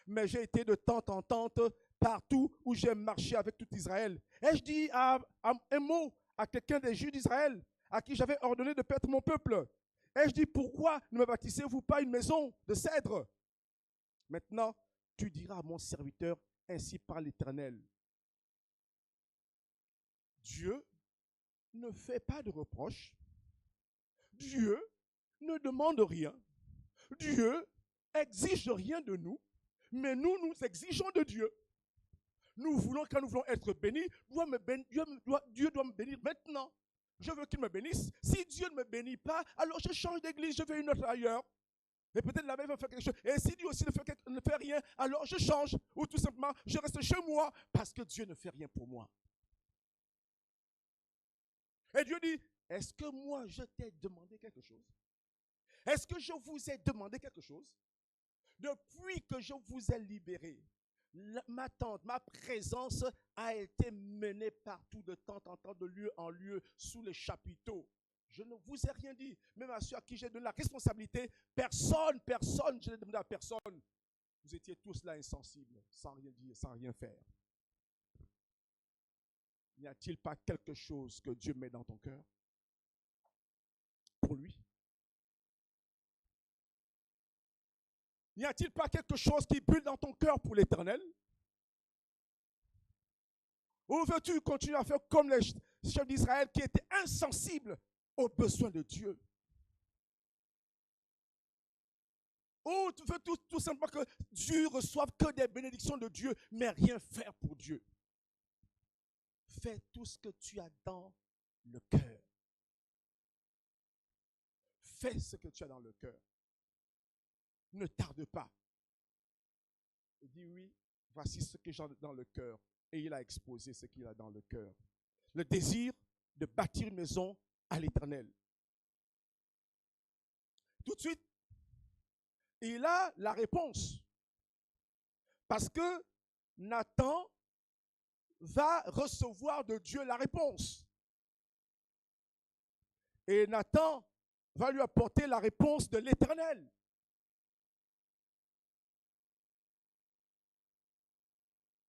Mais j'ai été de tente en tente partout où j'ai marché avec tout Israël. Ai-je dit un mot à quelqu'un des juifs d'Israël à qui j'avais ordonné de perdre mon peuple? Ai-je dit, pourquoi ne me bâtissez-vous pas une maison de cèdre? Maintenant, tu diras à mon serviteur, ainsi parle l'Éternel. Dieu ne fait pas de reproches. Dieu ne demande rien. Dieu exige rien de nous, mais nous exigeons de Dieu. quand nous voulons être bénis, Dieu doit me bénir maintenant. Je veux qu'il me bénisse. Si Dieu ne me bénit pas, alors je change d'église, je vais une autre ailleurs. Et peut-être là-bas, il va faire quelque chose. Et si Dieu aussi ne fait rien, alors je change. Ou tout simplement, je reste chez moi parce que Dieu ne fait rien pour moi. Et Dieu dit, est-ce que moi, je t'ai demandé quelque chose? Est-ce que je vous ai demandé quelque chose? Depuis que je vous ai libéré, ma tente, ma présence a été menée partout de temps en temps, de lieu en lieu, sous les chapiteaux. Je ne vous ai rien dit. Même à ceux à qui j'ai donné la responsabilité, personne, je n'ai demandé à personne. Vous étiez tous là insensibles, sans rien dire, sans rien faire. N'y a-t-il pas quelque chose que Dieu met dans ton cœur pour lui? N'y a-t-il pas quelque chose qui brûle dans ton cœur pour l'Éternel? Ou veux-tu continuer à faire comme les chefs d'Israël qui étaient insensibles aux besoins de Dieu? Ou tu veux tout simplement que Dieu reçoive que des bénédictions de Dieu, mais rien faire pour Dieu? Fais tout ce que tu as dans le cœur. Fais ce que tu as dans le cœur. Ne tarde pas. Il dit oui, voici ce que j'ai dans le cœur. Et il a exposé ce qu'il a dans le cœur. Le désir de bâtir une maison à l'Éternel. Tout de suite, il a la réponse. Parce que Nathan va recevoir de Dieu la réponse. Et Nathan va lui apporter la réponse de l'Éternel.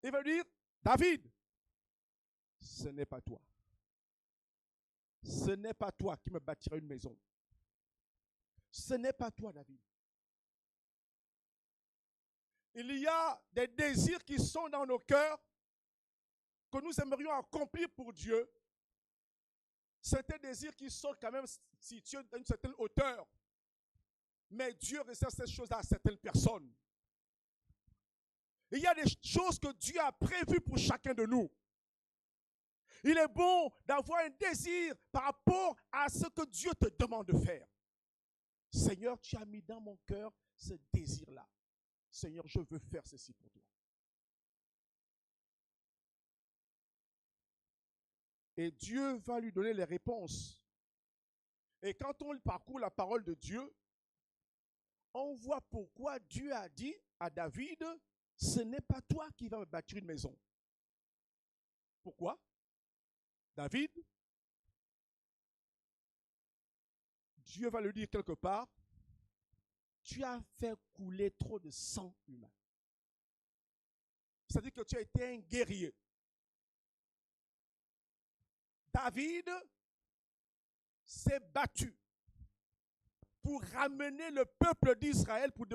Il va lui dire, David, ce n'est pas toi. Ce n'est pas toi qui me bâtiras une maison. Ce n'est pas toi, David. Il y a des désirs qui sont dans nos cœurs que nous aimerions accomplir pour Dieu. Certains désirs qui sont quand même situés à une certaine hauteur. Mais Dieu réserve ces choses-là à certaines personnes. Il y a des choses que Dieu a prévues pour chacun de nous. Il est bon d'avoir un désir par rapport à ce que Dieu te demande de faire. Seigneur, tu as mis dans mon cœur ce désir-là. Seigneur, je veux faire ceci pour toi. Et Dieu va lui donner les réponses. Et quand on parcourt la parole de Dieu, on voit pourquoi Dieu a dit à David, ce n'est pas toi qui vas me bâtir une maison. Pourquoi? David, Dieu va le dire quelque part, tu as fait couler trop de sang humain. C'est-à-dire que tu as été un guerrier. David s'est battu pour ramener le peuple d'Israël pour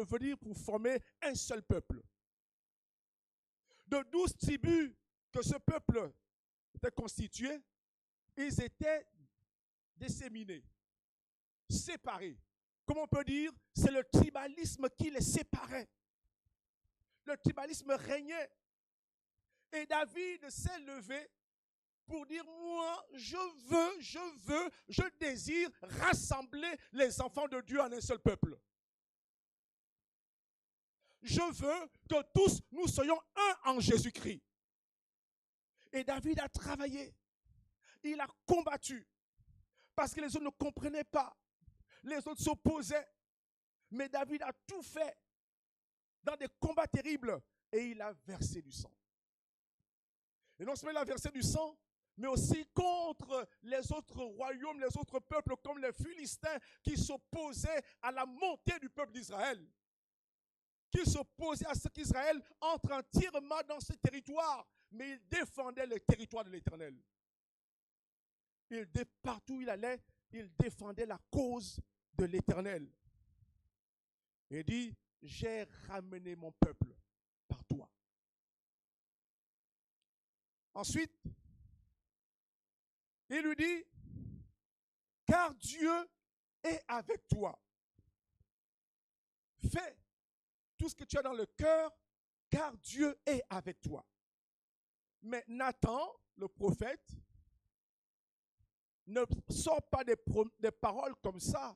former un seul peuple. De 12 tribus que ce peuple était constitué, ils étaient disséminés, séparés. Comment on peut dire? C'est le tribalisme qui les séparait. Le tribalisme régnait. Et David s'est levé pour dire, moi, je désire rassembler les enfants de Dieu en un seul peuple. Je veux que tous nous soyons un en Jésus-Christ. Et David a travaillé. Il a combattu. Parce que les autres ne comprenaient pas. Les autres s'opposaient. Mais David a tout fait dans des combats terribles. Et il a versé du sang. Et non seulement il a versé du sang, mais aussi contre les autres royaumes, les autres peuples comme les Philistins qui s'opposaient à la montée du peuple d'Israël. Qui s'opposaient à ce qu'Israël entre entièrement dans ce territoire. Mais il défendait le territoire de l'Éternel. Partout où il allait, il défendait la cause de l'Éternel. Il dit, j'ai ramené mon peuple par toi. Ensuite, il lui dit, car Dieu est avec toi. Fais tout ce que tu as dans le cœur, car Dieu est avec toi. Mais Nathan, le prophète, ne sort pas des paroles comme ça.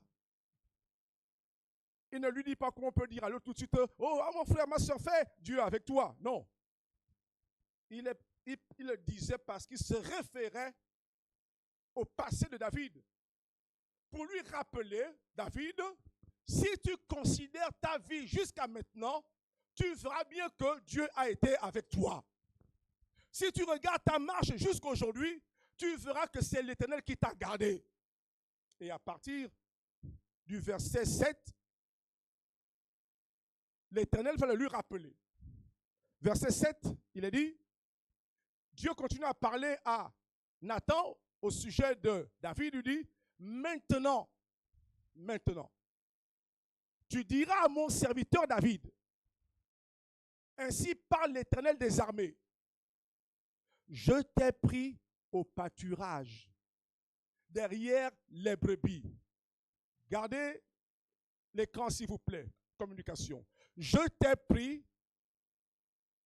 Il ne lui dit pas comment on peut dire à l'autre tout de suite, oh mon frère, ma soeur, fais Dieu avec toi. Non. Il le disait parce qu'il se référait au passé de David. Pour lui rappeler, David, si tu considères ta vie jusqu'à maintenant, tu verras bien que Dieu a été avec toi. Si tu regardes ta marche jusqu'à aujourd'hui, tu verras que c'est l'Éternel qui t'a gardé. Et à partir du verset 7, l'Éternel va le lui rappeler. Verset 7, il est dit, Dieu continue à parler à Nathan au sujet de David, il dit, maintenant, tu diras à mon serviteur David, ainsi parle l'Éternel des armées, je t'ai pris au pâturage, derrière les brebis. Gardez l'écran s'il vous plaît, communication. Je t'ai pris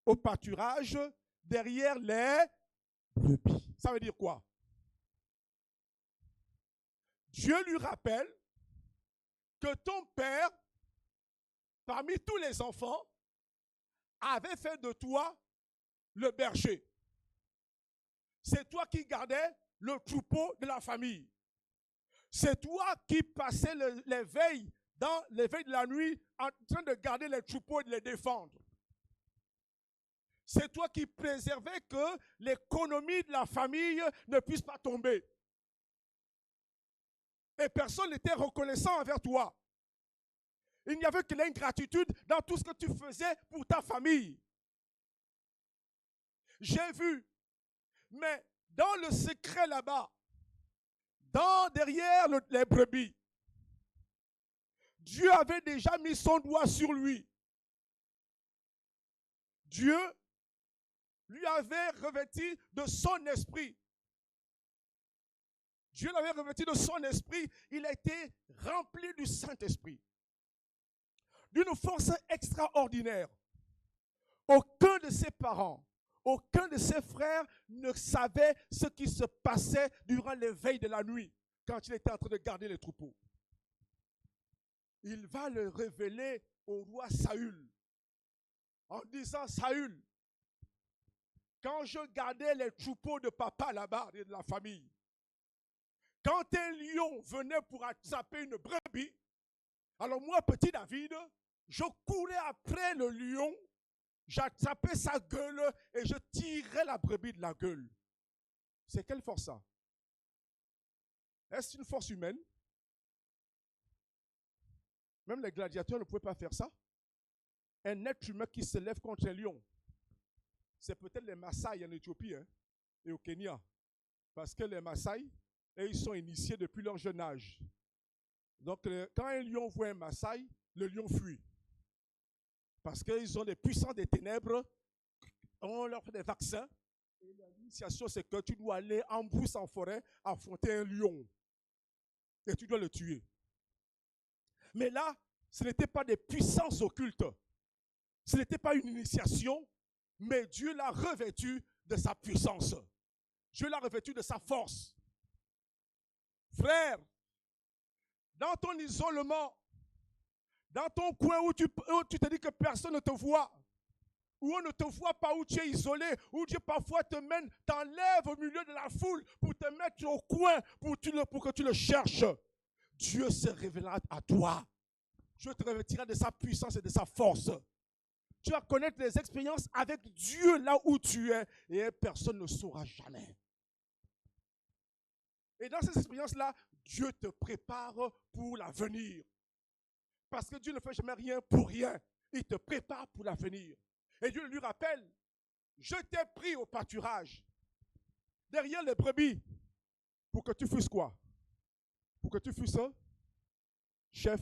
au pâturage, derrière les brebis. Ça veut dire quoi? Dieu lui rappelle que ton père, parmi tous les enfants, avait fait de toi le berger. C'est toi qui gardais le troupeau de la famille. C'est toi qui passais les veilles dans les veilles de la nuit en train de garder les troupeaux et de les défendre. C'est toi qui préservais que l'économie de la famille ne puisse pas tomber. Et personne n'était reconnaissant envers toi. Il n'y avait que l'ingratitude dans tout ce que tu faisais pour ta famille. J'ai vu, mais dans le secret là-bas, derrière les brebis, Dieu avait déjà mis son doigt sur lui. Dieu lui avait revêtu de son esprit. Dieu l'avait revêtu de son esprit. Il a été rempli du Saint-Esprit. D'une force extraordinaire. Aucun de ses parents, aucun de ses frères ne savait ce qui se passait durant les veilles de la nuit, quand il était en train de garder les troupeaux. Il va le révéler au roi Saül, en disant, Saül, quand je gardais les troupeaux de papa là-bas, et de la famille, quand un lion venait pour attraper une brebis, alors moi, petit David, je courais après le lion, j'attrapais sa gueule et je tirais la brebis de la gueule. C'est quelle force ça? Est-ce une force humaine? Même les gladiateurs ne pouvaient pas faire ça. Un être humain qui se lève contre un lion. C'est peut-être les Maasai en Éthiopie et au Kenya. Parce que les Maasai, ils sont initiés depuis leur jeune âge. Donc, quand un lion voit un Maasai, le lion fuit. Parce qu'ils ont des puissants des ténèbres, on leur fait des vaccins. Et l'initiation, c'est que tu dois aller en brousse, en forêt, affronter un lion. Et tu dois le tuer. Mais là, ce n'était pas des puissances occultes. Ce n'était pas une initiation, mais Dieu l'a revêtu de sa puissance. Dieu l'a revêtu de sa force. Frère, dans ton isolement, dans ton coin où tu te dis que personne ne te voit, où on ne te voit pas, où tu es isolé, où Dieu parfois te mène, t'enlève au milieu de la foule pour te mettre au coin, pour que tu le cherches. Dieu se révélera à toi. Dieu te revêtira de sa puissance et de sa force. Tu vas connaître les expériences avec Dieu là où tu es et personne ne saura jamais. Et dans ces expériences-là, Dieu te prépare pour l'avenir. Parce que Dieu ne fait jamais rien pour rien. Il te prépare pour l'avenir. Et Dieu lui rappelle, je t'ai pris au pâturage, derrière les brebis, pour que tu fusses quoi? Pour que tu fusses chef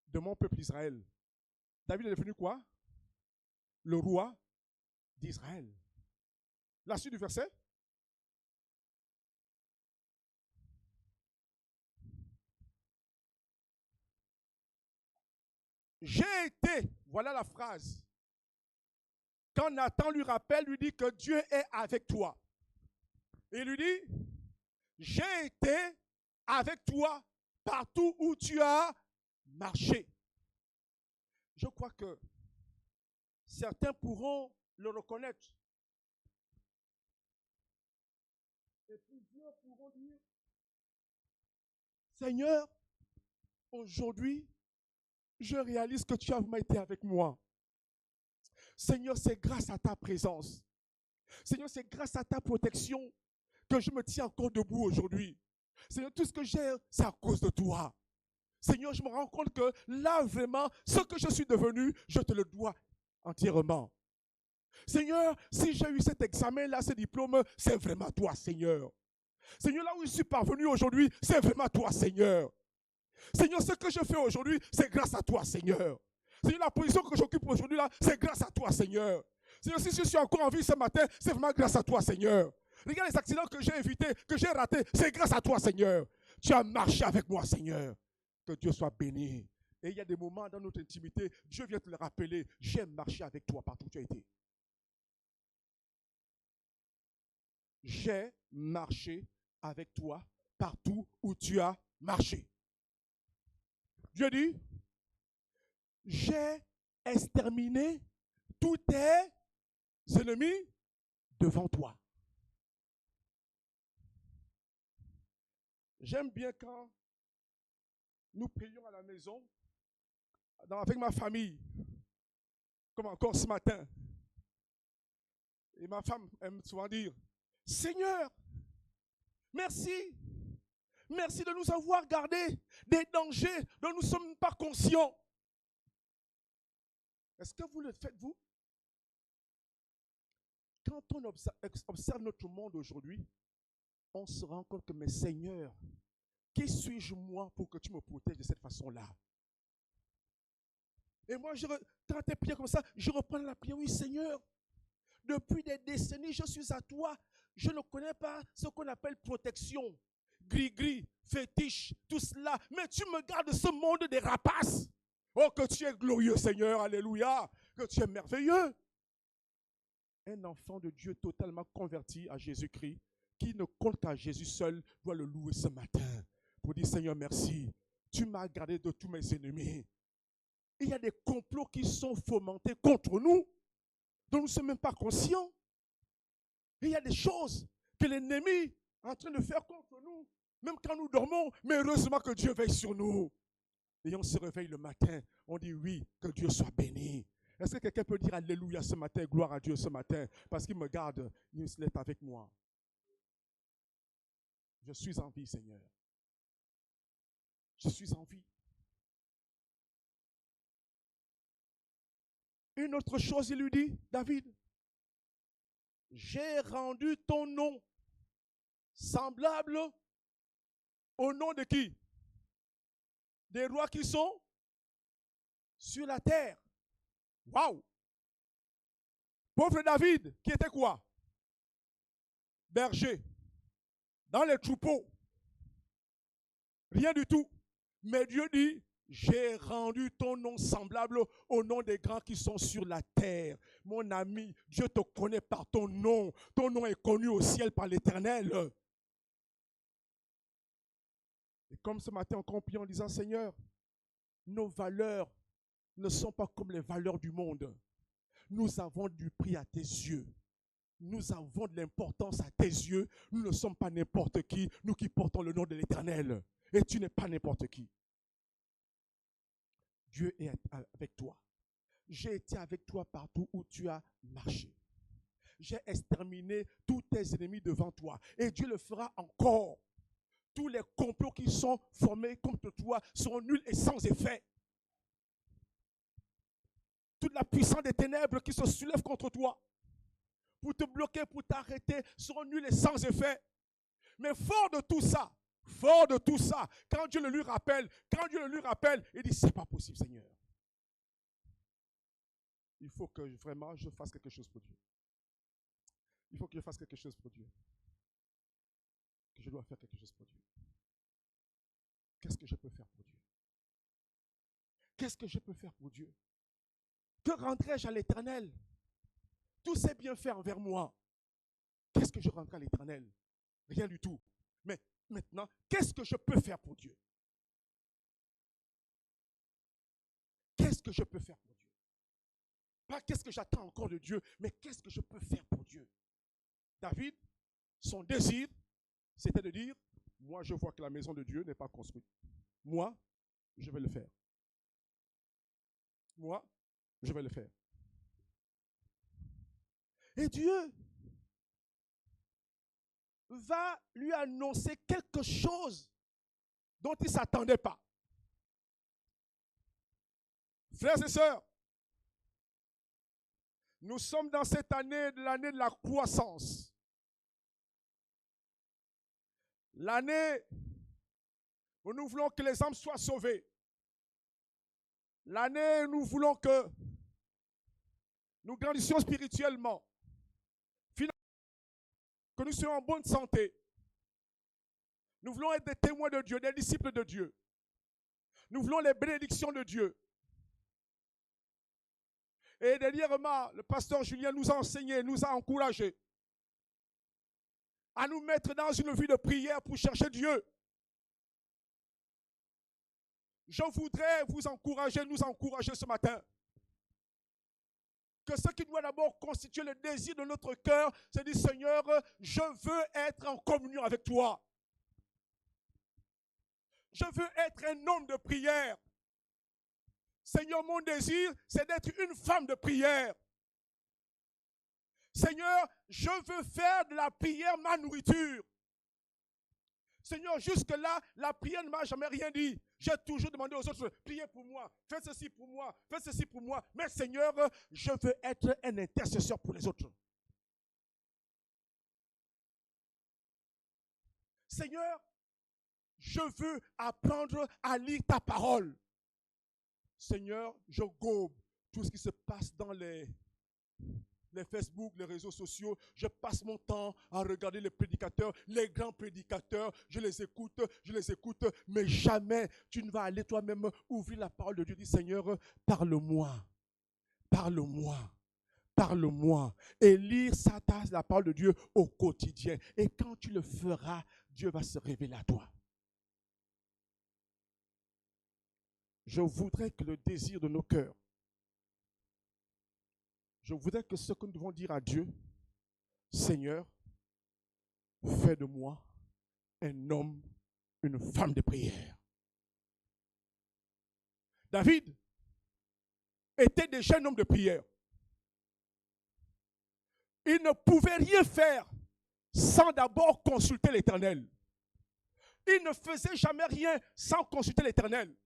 de mon peuple Israël. David est devenu quoi? Le roi d'Israël. La suite du verset. J'ai été, voilà la phrase, Quand Nathan lui rappelle, lui dit que Dieu est avec toi. Et il lui dit, j'ai été avec toi partout où tu as marché. Je crois que certains pourront le reconnaître. Et plusieurs pourront dire, Seigneur, aujourd'hui, je réalise que tu as vraiment été avec moi. Seigneur, c'est grâce à ta présence. Seigneur, c'est grâce à ta protection que je me tiens encore debout aujourd'hui. Seigneur, tout ce que j'ai, c'est à cause de toi. Seigneur, je me rends compte que là, vraiment, ce que je suis devenu, je te le dois entièrement. Seigneur, si j'ai eu cet examen-là, ce diplôme, c'est vraiment toi, Seigneur. Seigneur, là où je suis parvenu aujourd'hui, c'est vraiment toi, Seigneur. Seigneur, ce que je fais aujourd'hui, c'est grâce à toi, Seigneur. Seigneur, la position que j'occupe aujourd'hui, là, c'est grâce à toi, Seigneur. Seigneur, si je suis encore en vie ce matin, c'est vraiment grâce à toi, Seigneur. Regarde les accidents que j'ai évités, que j'ai ratés, c'est grâce à toi, Seigneur. Tu as marché avec moi, Seigneur. Que Dieu soit béni. Et il y a des moments dans notre intimité, Dieu vient te le rappeler. J'ai marché avec toi partout où tu as été. J'ai marché avec toi partout où tu as marché. Dieu dit, j'ai exterminé tous tes ennemis devant toi. J'aime bien quand nous prions à la maison, avec ma famille, comme encore ce matin. Et ma femme aime souvent dire, Seigneur, merci. Merci de nous avoir gardés des dangers dont nous ne sommes pas conscients. Est-ce que vous le faites, vous? Quand on observe notre monde aujourd'hui, on se rend compte que, mais Seigneur, qui suis-je moi pour que tu me protèges de cette façon-là? Et moi, quand tu es prié comme ça, je reprends la prière. Oui, Seigneur, depuis des décennies, je suis à toi. Je ne connais pas ce qu'on appelle protection. Gris-gris, fétiche, tout cela. Mais tu me gardes de ce monde des rapaces. Oh, que tu es glorieux, Seigneur. Alléluia. Que tu es merveilleux. Un enfant de Dieu totalement converti à Jésus-Christ, qui ne compte qu'à Jésus seul, doit le louer ce matin. Pour dire, Seigneur, merci. Tu m'as gardé de tous mes ennemis. Il y a des complots qui sont fomentés contre nous, dont nous ne sommes même pas conscients. Il y a des choses que l'ennemi est en train de faire contre nous, même quand nous dormons, mais heureusement que Dieu veille sur nous. Et on se réveille le matin, on dit oui, que Dieu soit béni. Est-ce que quelqu'un peut dire alléluia ce matin, gloire à Dieu ce matin, parce qu'il me garde, il est avec moi. Je suis en vie, Seigneur. Je suis en vie. Une autre chose, il lui dit, David, j'ai rendu ton nom semblable au nom de qui? Des rois qui sont sur la terre. Waouh! Pauvre David, qui était quoi? Berger, dans les troupeaux. Rien du tout. Mais Dieu dit, j'ai rendu ton nom semblable au nom des grands qui sont sur la terre. Mon ami, Dieu te connaît par ton nom. Ton nom est connu au ciel par l'Éternel. Et comme ce matin, on comprit en disant, Seigneur, nos valeurs ne sont pas comme les valeurs du monde. Nous avons du prix à tes yeux. Nous avons de l'importance à tes yeux. Nous ne sommes pas n'importe qui, nous qui portons le nom de l'Éternel. Et tu n'es pas n'importe qui. Dieu est avec toi. J'ai été avec toi partout où tu as marché. J'ai exterminé tous tes ennemis devant toi. Et Dieu le fera encore. Tous les complots qui sont formés contre toi seront nuls et sans effet. Toute la puissance des ténèbres qui se soulève contre toi, pour te bloquer, pour t'arrêter, seront nuls et sans effet. Mais fort de tout ça, quand Dieu le lui rappelle, il dit, c'est pas possible, Seigneur. Il faut que vraiment je fasse quelque chose pour Dieu. Il faut que je fasse quelque chose pour Dieu. Que je dois faire quelque chose pour Dieu. Qu'est-ce que je peux faire pour Dieu? Qu'est-ce que je peux faire pour Dieu? Que rendrai-je à l'Éternel? tous ces bienfaits envers moi, qu'est-ce que je rendrai à l'Éternel? Rien du tout. Mais maintenant, qu'est-ce que je peux faire pour Dieu? Qu'est-ce que je peux faire pour Dieu? Pas qu'est-ce que j'attends encore de Dieu, mais qu'est-ce que je peux faire pour Dieu? David, son désir, c'était de dire, moi je vois que la maison de Dieu n'est pas construite. Moi, je vais le faire. Moi, je vais le faire. Et Dieu va lui annoncer quelque chose dont il ne s'attendait pas. Frères et sœurs, nous sommes dans cette année de la croissance. L'année où nous voulons que les âmes soient sauvées. L'année où nous voulons que nous grandissions spirituellement. Que nous soyons en bonne santé. Nous voulons être des témoins de Dieu, des disciples de Dieu. Nous voulons les bénédictions de Dieu. Et dernièrement, le pasteur Julien nous a enseigné, nous a encouragés à nous mettre dans une vie de prière pour chercher Dieu. Je voudrais vous encourager, nous encourager ce matin. Que ce qui doit d'abord constituer le désir de notre cœur, c'est de dire, Seigneur, je veux être en communion avec toi. Je veux être un homme de prière. Seigneur, mon désir, c'est d'être une femme de prière. Seigneur, je veux faire de la prière ma nourriture. Seigneur, jusque-là, la prière ne m'a jamais rien dit. J'ai toujours demandé aux autres, priez pour moi, faites ceci pour moi, faites ceci pour moi. Mais Seigneur, je veux être un intercesseur pour les autres. Seigneur, je veux apprendre à lire ta parole. Seigneur, je gobe tout ce qui se passe dans les Facebook, les réseaux sociaux. Je passe mon temps à regarder les prédicateurs, les grands prédicateurs. Je les écoute, mais jamais tu ne vas aller toi-même ouvrir la parole de Dieu. Dis, Seigneur, parle-moi, parle-moi, parle-moi. Et lire la parole de Dieu au quotidien. Et quand tu le feras, Dieu va se révéler à toi. Je voudrais que le désir de nos cœurs, je voudrais que ce que nous devons dire à Dieu, Seigneur, fais de moi un homme, une femme de prière. David était déjà un homme de prière. Il ne pouvait rien faire sans d'abord consulter l'Éternel. Il ne faisait jamais rien sans consulter l'Éternel.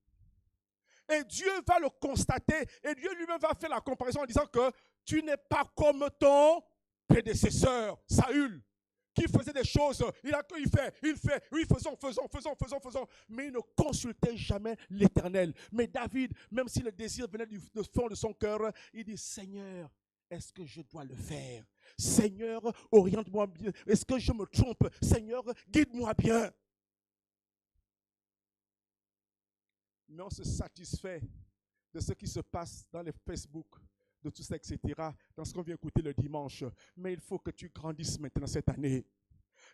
Et Dieu va le constater et Dieu lui-même va faire la comparaison en disant que tu n'es pas comme ton prédécesseur, Saül, qui faisait des choses. Il fait, oui, faisons. Mais il ne consultait jamais l'Éternel. Mais David, même si le désir venait du fond de son cœur, il dit, Seigneur, est-ce que je dois le faire? Seigneur, oriente-moi bien. Est-ce que je me trompe? Seigneur, guide-moi bien. Mais on se satisfait de ce qui se passe dans les Facebook, de tout ça, etc., dans ce qu'on vient écouter le dimanche. Mais il faut que tu grandisses maintenant cette année.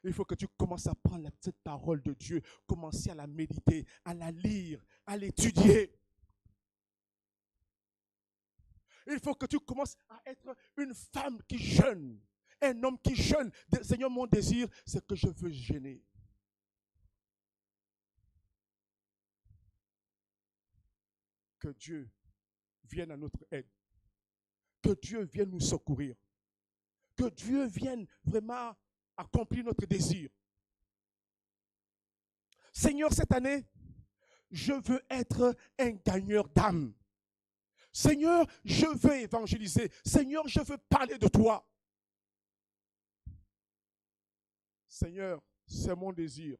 Il faut que tu commences à prendre cette parole de Dieu, commencer à la méditer, à la lire, à l'étudier. Il faut que tu commences à être une femme qui jeûne, un homme qui jeûne. Seigneur, mon désir, c'est que je veux jeûner. Que Dieu vienne à notre aide. Que Dieu vienne nous secourir. Que Dieu vienne vraiment accomplir notre désir. Seigneur, cette année, je veux être un gagneur d'âme. Seigneur, je veux évangéliser. Seigneur, je veux parler de toi. Seigneur, c'est mon désir.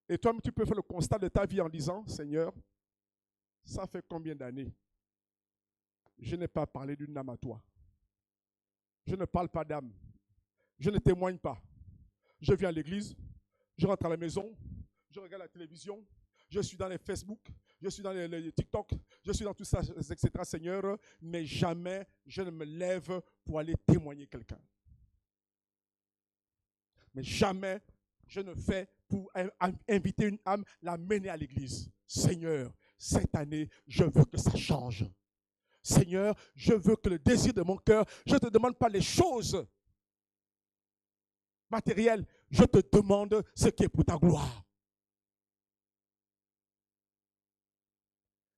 Et toi, tu peux faire le constat de ta vie en disant, Seigneur, ça fait combien d'années? Je n'ai pas parlé d'une âme à toi. Je ne parle pas d'âme. Je ne témoigne pas. Je viens à l'église, je rentre à la maison, je regarde la télévision, je suis dans les Facebook, je suis dans les TikTok, je suis dans tout ça, etc., Seigneur, mais jamais je ne me lève pour aller témoigner quelqu'un. Mais jamais je ne fais pour inviter une âme, la mener à l'église. Seigneur, cette année, je veux que ça change. Seigneur, je veux que le désir de mon cœur, je ne te demande pas les choses matérielles, je te demande ce qui est pour ta gloire.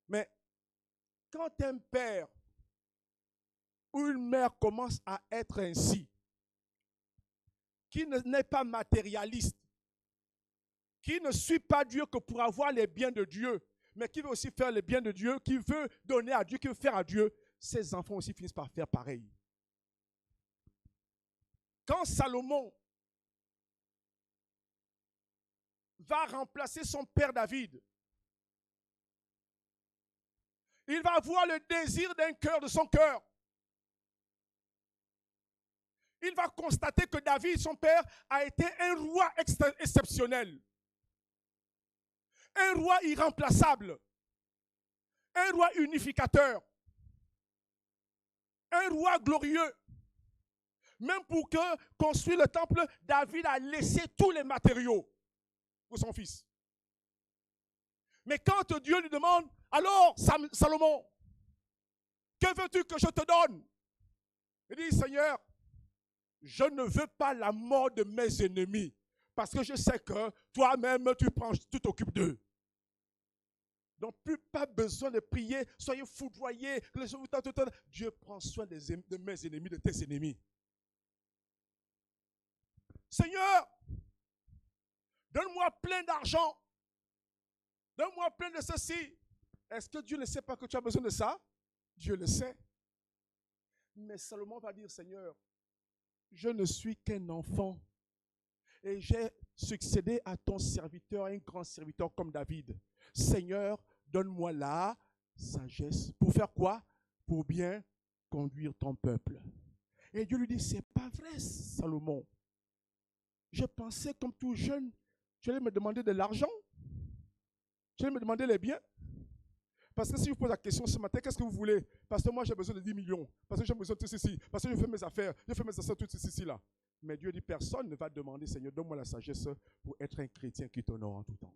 Mais quand un père ou une mère commence à être ainsi, qui n'est pas matérialiste, qui ne suit pas Dieu que pour avoir les biens de Dieu, mais qui veut aussi faire les biens de Dieu, qui veut donner à Dieu, qui veut faire à Dieu, ses enfants aussi finissent par faire pareil. Quand Salomon va remplacer son père David, il va avoir le désir d'un cœur de son cœur. Il va constater que David, son père, a été un roi exceptionnel. Un roi irremplaçable. Un roi unificateur. Un roi glorieux. Même pour construire le temple, David a laissé tous les matériaux pour son fils. Mais quand Dieu lui demande, alors Salomon, que veux-tu que je te donne? Il dit, Seigneur, je ne veux pas la mort de mes ennemis, parce que je sais que toi-même, tu t'occupes d'eux. Donc, plus pas besoin de prier, soyez foudroyés. Dieu prend soin de mes ennemis, de tes ennemis. Seigneur, donne-moi plein d'argent. Donne-moi plein de ceci. Est-ce que Dieu ne sait pas que tu as besoin de ça? Dieu le sait. Mais Salomon va dire, Seigneur, je ne suis qu'un enfant et j'ai succédé à ton serviteur, un grand serviteur comme David. Seigneur, donne-moi la sagesse. Pour faire quoi? Pour bien conduire ton peuple. Et Dieu lui dit, c'est pas vrai, Salomon. Je pensais comme tout jeune, tu allais me demander de l'argent. Tu allais me demander les biens. Parce que si je vous pose la question ce matin, qu'est-ce que vous voulez? Parce que moi j'ai besoin de 10 millions. Parce que j'ai besoin de tout ceci. Parce que je fais mes affaires. Je fais mes affaires, tout ceci là. Mais Dieu dit, personne ne va demander, Seigneur, donne-moi la sagesse pour être un chrétien qui t'honore en tout temps.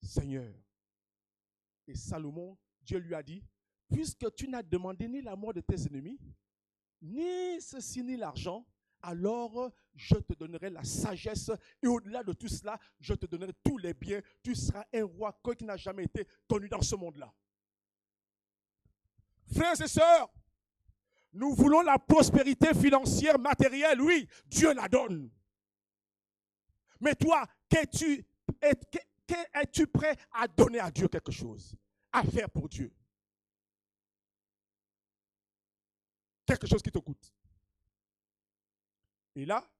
Seigneur. Et Salomon, Dieu lui a dit, puisque tu n'as demandé ni la mort de tes ennemis, ni ceci, ni l'argent, alors je te donnerai la sagesse et au-delà de tout cela, je te donnerai tous les biens. Tu seras un roi qui n'a jamais été connu dans ce monde-là. Frères et sœurs, nous voulons la prospérité financière, matérielle, oui, Dieu la donne. Mais toi, es-tu prêt à donner à Dieu quelque chose? À faire pour Dieu? Quelque chose qui te coûte. Et là,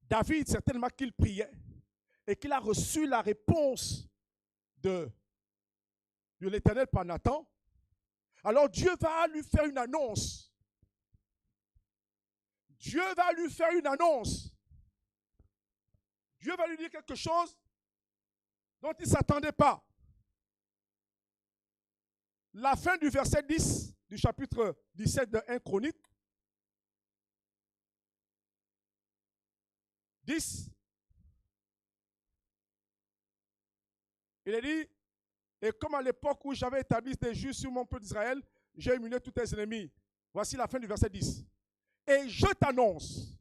David, certainement qu'il priait et qu'il a reçu la réponse de l'Éternel par Nathan. Alors Dieu va lui faire une annonce. Dieu va lui faire une annonce. Dieu va lui dire quelque chose dont il ne s'attendait pas. La fin du verset 10 du chapitre 17 de 1 Chronique. 10. Il a dit, et comme à l'époque où j'avais établi des juges sur mon peuple d'Israël, j'ai éliminé tous tes ennemis. Voici la fin du verset 10. Et je t'annonce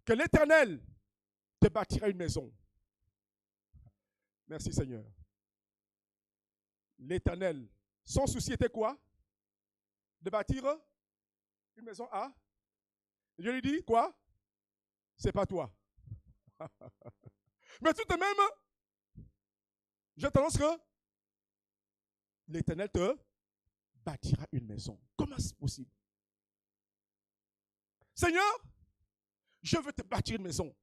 que l'Éternel te bâtira une maison. Merci Seigneur. L'Éternel, son souci était quoi? De bâtir une maison à? Je lui dis quoi? C'est pas toi. Mais tout de même, je t'annonce que l'Éternel te bâtira une maison. Comment c'est possible? Seigneur, je veux te bâtir une maison.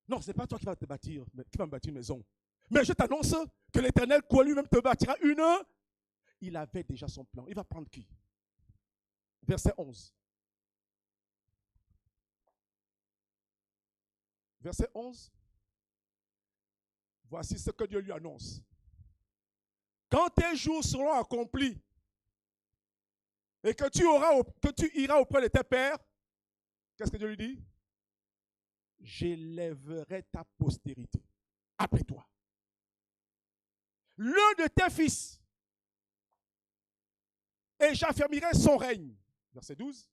Non, ce n'est pas toi qui vas te bâtir, qui va me bâtir une maison. Mais je t'annonce que l'Éternel, quoi, lui-même te bâtira une. Il avait déjà son plan. Il va prendre qui? Verset 11. verset 11. Voici ce que Dieu lui annonce. Quand tes jours seront accomplis et que tu iras auprès de tes pères, qu'est-ce que Dieu lui dit? J'élèverai ta postérité après toi. L'un de tes fils, et j'affermirai son règne. Verset 12.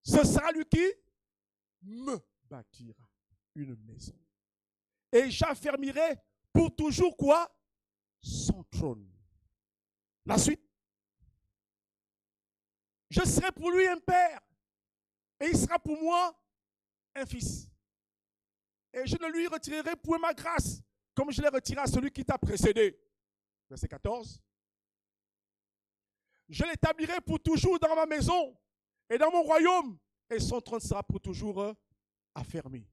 Ce sera lui qui me bâtira une maison. Et j'affermirai pour toujours quoi? Son trône. La suite. Je serai pour lui un père. Et il sera pour moi un fils. Et je ne lui retirerai point ma grâce, comme je l'ai retiré à celui qui t'a précédé. Verset 14. Je l'établirai pour toujours dans ma maison et dans mon royaume, et son trône sera pour toujours affermi.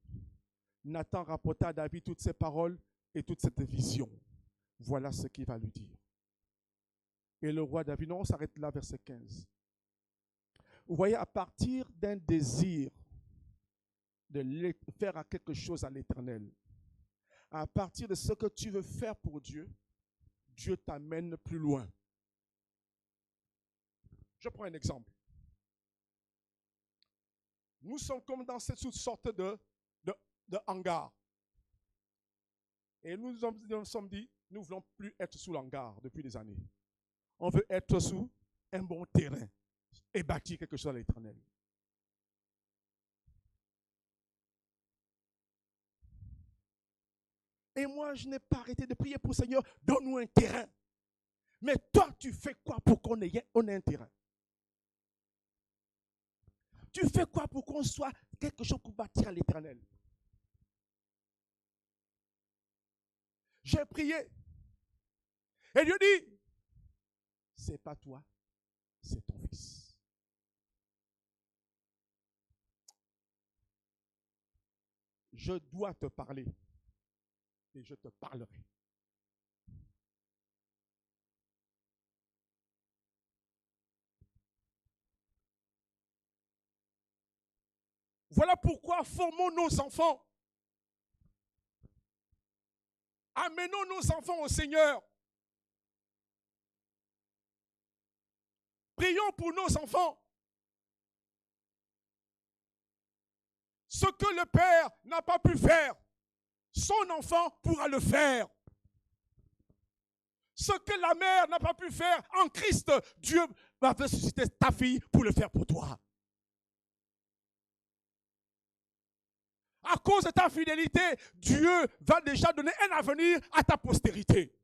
Nathan rapporta à David toutes ces paroles et toute cette vision. Voilà ce qu'il va lui dire. Et le roi David, non, on s'arrête là, verset 15. Vous voyez, à partir d'un désir de faire quelque chose à l'Éternel, à partir de ce que tu veux faire pour Dieu, Dieu t'amène plus loin. Je prends un exemple. Nous sommes comme dans cette sorte de hangar. Et nous nous sommes dit, nous ne voulons plus être sous l'hangar depuis des années. On veut être sous un bon terrain et bâtir quelque chose à l'Éternel. Et moi, je n'ai pas arrêté de prier pour le Seigneur, donne-nous un terrain. Mais toi, tu fais quoi pour qu'on ait un terrain? Tu fais quoi pour qu'on soit quelque chose pour bâtir à l'Éternel? J'ai prié. Et Dieu dit, c'est pas toi, c'est ton fils. Je dois te parler et je te parlerai. Voilà pourquoi formons nos enfants. Amenons nos enfants au Seigneur. Prions pour nos enfants. Ce que le Père n'a pas pu faire, son enfant pourra le faire. Ce que la mère n'a pas pu faire en Christ, Dieu va ressusciter ta fille pour le faire pour toi. À cause de ta fidélité, Dieu va déjà donner un avenir à ta postérité.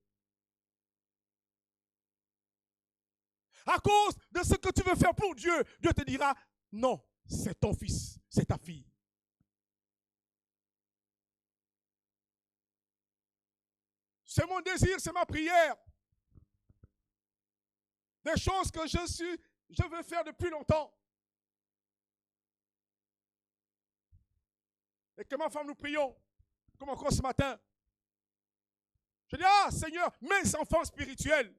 À cause de ce que tu veux faire pour Dieu, Dieu te dira, non, c'est ton fils, c'est ta fille. C'est mon désir, c'est ma prière. Des choses que je veux faire depuis longtemps. Et que ma femme, nous prions, comme encore ce matin. Je dis, Seigneur, mes enfants spirituels,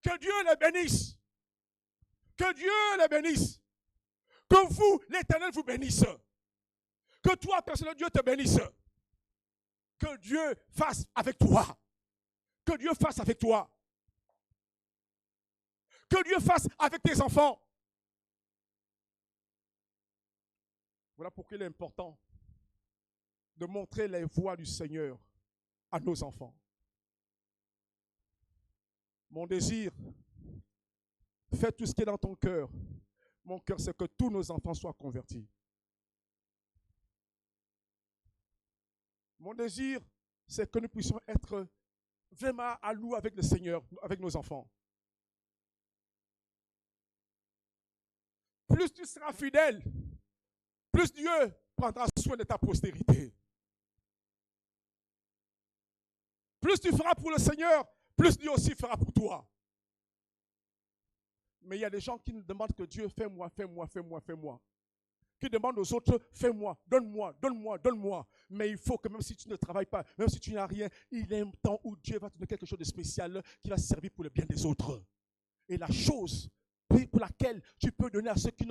que Dieu les bénisse. Que Dieu les bénisse. Que vous, l'Éternel, vous bénisse. Que toi, personnellement, Dieu te bénisse. Que Dieu fasse avec toi. Que Dieu fasse avec toi. Que Dieu fasse avec tes enfants. Voilà pourquoi il est important de montrer les voies du Seigneur à nos enfants. Mon désir, fais tout ce qui est dans ton cœur. Mon cœur, c'est que tous nos enfants soient convertis. Mon désir, c'est que nous puissions être vraiment à nous avec le Seigneur, avec nos enfants. Plus tu seras fidèle, plus Dieu prendra soin de ta postérité. Plus tu feras pour le Seigneur, plus Dieu aussi fera pour toi. Mais il y a des gens qui nous demandent que Dieu, fais-moi, fais-moi, fais-moi, fais-moi. Qui demandent aux autres, fais-moi, donne-moi, donne-moi, donne-moi. Mais il faut que même si tu ne travailles pas, même si tu n'as rien, il y a un temps où Dieu va te donner quelque chose de spécial qui va servir pour le bien des autres. Et la chose pour laquelle tu peux donner à ceux qui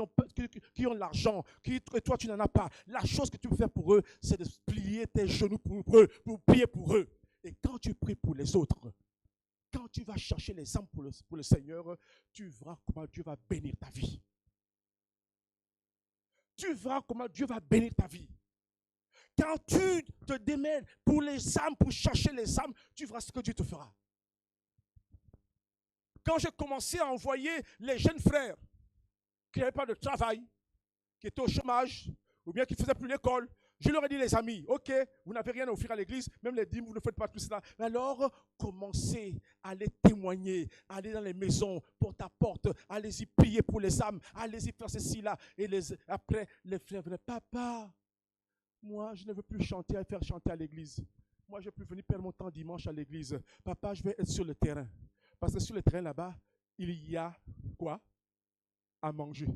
ont l'argent, et toi tu n'en as pas. La chose que tu peux faire pour eux, c'est de plier tes genoux pour eux, pour prier pour eux. Et quand tu pries pour les autres, quand tu vas chercher les âmes pour le Seigneur, tu verras comment Dieu va bénir ta vie. Tu verras comment Dieu va bénir ta vie. Quand tu te démènes pour les âmes, pour chercher les âmes, tu verras ce que Dieu te fera. Quand j'ai commencé à envoyer les jeunes frères qui n'avaient pas de travail, qui étaient au chômage, ou bien qui ne faisaient plus l'école, je leur ai dit, les amis, ok, vous n'avez rien à offrir à l'église, même les dîmes, vous ne faites pas tout cela. Alors, commencez à les témoigner, allez dans les maisons, porte à porte, allez-y prier pour les âmes, allez-y faire ceci là. Et après, les frères venaient, papa, moi, je ne veux plus chanter, faire chanter à l'église. Moi, je ne veux plus venir perdre mon temps dimanche à l'église. Papa, je vais être sur le terrain. Parce que sur le terrain là-bas, il y a quoi? À manger.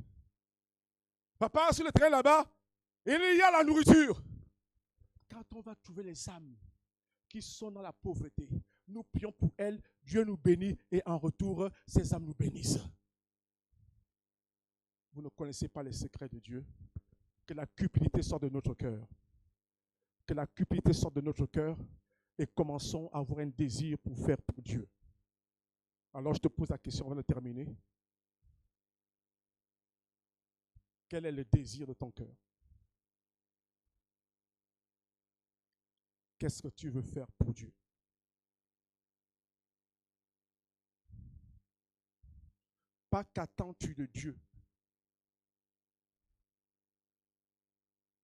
Papa, sur le terrain là-bas, il y a la nourriture. Quand on va trouver les âmes qui sont dans la pauvreté, nous prions pour elles, Dieu nous bénit et en retour, ces âmes nous bénissent. Vous ne connaissez pas les secrets de Dieu. Que la cupidité sorte de notre cœur. Que la cupidité sorte de notre cœur et commençons à avoir un désir pour faire pour Dieu. Alors je te pose la question avant de terminer. Quel est le désir de ton cœur? Qu'est-ce que tu veux faire pour Dieu? Pas qu'attends-tu de Dieu?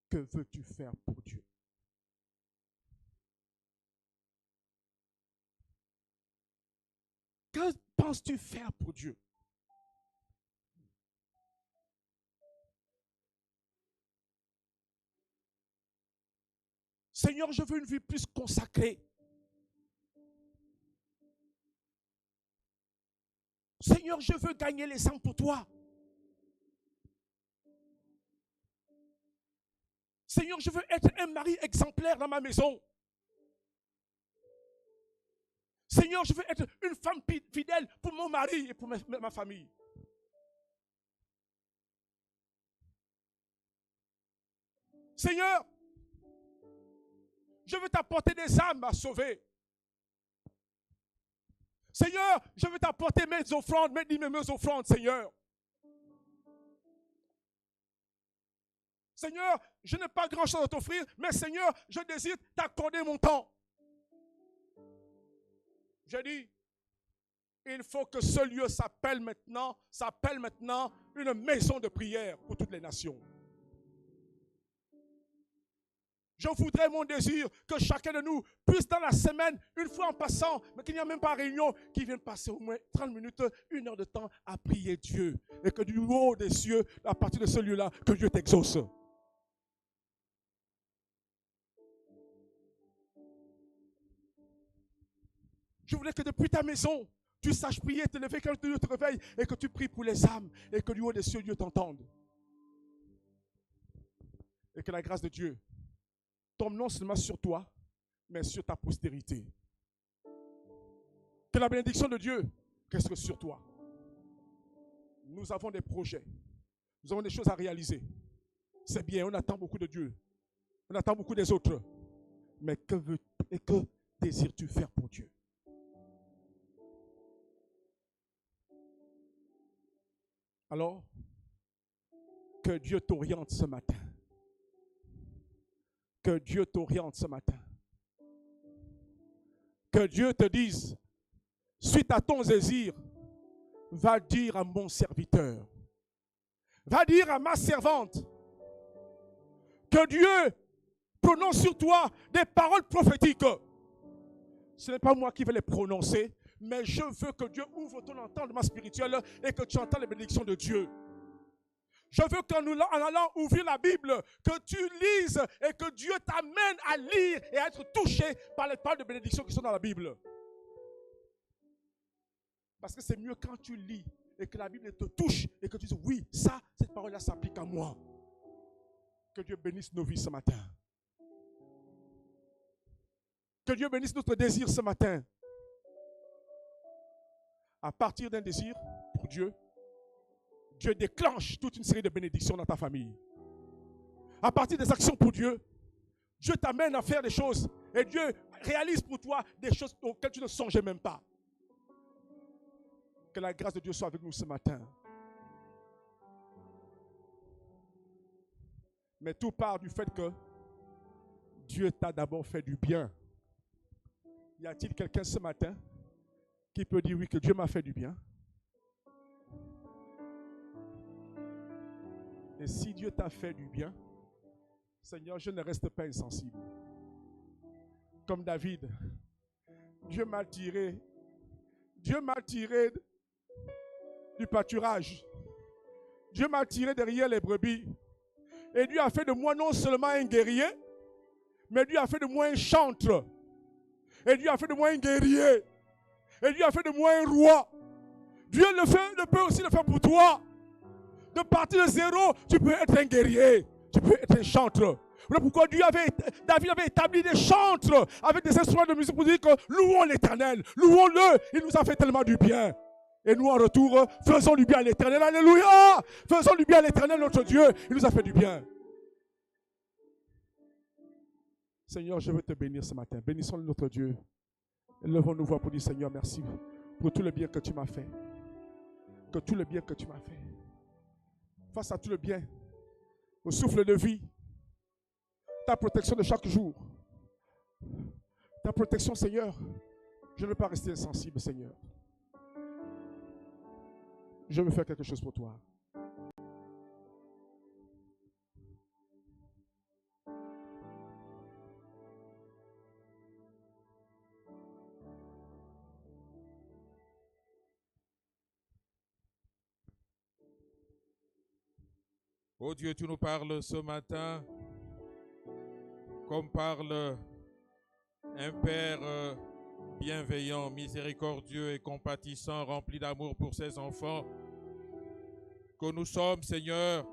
Que veux-tu faire pour Dieu? Que penses-tu faire pour Dieu? Seigneur, je veux une vie plus consacrée. Seigneur, je veux gagner les âmes pour toi. Seigneur, je veux être un mari exemplaire dans ma maison. Seigneur, je veux être une femme fidèle pour mon mari et pour ma famille. Seigneur, je veux t'apporter des âmes à sauver. Seigneur, je veux t'apporter mes offrandes, mes offrandes, Seigneur. Seigneur, je n'ai pas grand-chose à t'offrir, mais Seigneur, je désire t'accorder mon temps. J'ai dit, il faut que ce lieu s'appelle maintenant une maison de prière pour toutes les nations. Je voudrais, mon désir, que chacun de nous puisse dans la semaine, une fois en passant, mais qu'il n'y a même pas réunion, qu'il vienne passer au moins 30 minutes, 1 heure de temps à prier Dieu. Et que du haut des cieux, à partir de ce lieu-là, que Dieu t'exauce. Je voudrais que depuis ta maison, tu saches prier, te lever quand Dieu te réveille et que tu pries pour les âmes et que du haut des cieux, Dieu t'entende. Et que la grâce de Dieu tombe non seulement sur toi, mais sur ta postérité. Que la bénédiction de Dieu reste sur toi. Nous avons des projets. Nous avons des choses à réaliser. C'est bien, on attend beaucoup de Dieu. On attend beaucoup des autres. Mais que désires-tu faire pour Dieu? Alors, que Dieu t'oriente ce matin. Que Dieu t'oriente ce matin. Que Dieu te dise, suite à ton désir, va dire à mon serviteur, va dire à ma servante, que Dieu prononce sur toi des paroles prophétiques. Ce n'est pas moi qui vais les prononcer, mais je veux que Dieu ouvre ton entendement spirituel et que tu entends les bénédictions de Dieu. Je veux qu'en allant ouvrir la Bible, que tu lises et que Dieu t'amène à lire et à être touché par les paroles de bénédiction qui sont dans la Bible. Parce que c'est mieux quand tu lis et que la Bible te touche et que tu dis oui, ça, cette parole-là s'applique à moi. Que Dieu bénisse nos vies ce matin. Que Dieu bénisse notre désir ce matin. À partir d'un désir pour Dieu, Dieu déclenche toute une série de bénédictions dans ta famille. À partir des actions pour Dieu, Dieu t'amène à faire des choses. Et Dieu réalise pour toi des choses auxquelles tu ne songeais même pas. Que la grâce de Dieu soit avec nous ce matin. Mais tout part du fait que Dieu t'a d'abord fait du bien. Y a-t-il quelqu'un ce matin qui peut dire oui que Dieu m'a fait du bien? Et si Dieu t'a fait du bien, Seigneur, je ne reste pas insensible. Comme David, Dieu m'a tiré du pâturage. Dieu m'a tiré derrière les brebis. Et Dieu a fait de moi non seulement un guerrier, mais Dieu a fait de moi un chantre. Et Dieu a fait de moi un guerrier. Et Dieu a fait de moi un roi. Dieu peut aussi le faire pour toi. De partir de zéro, tu peux être un guerrier. Tu peux être un chantre. Voilà pourquoi David avait établi des chantres avec des instruments de musique pour dire que louons l'Éternel, louons-le, il nous a fait tellement du bien. Et nous en retour, faisons du bien à l'Éternel, alléluia, faisons du bien à l'Éternel notre Dieu, il nous a fait du bien. Seigneur, je veux te bénir ce matin, bénissons notre Dieu. Levons nos voix pour dire Seigneur, merci pour tout le bien que tu m'as fait. Que tout le bien que tu m'as fait. Face à tout le bien, au souffle de vie, ta protection de chaque jour. Ta protection, Seigneur. Je ne veux pas rester insensible, Seigneur. Je veux faire quelque chose pour toi. Oh Dieu, tu nous parles ce matin comme parle un Père bienveillant, miséricordieux et compatissant, rempli d'amour pour ses enfants, que nous sommes, Seigneur.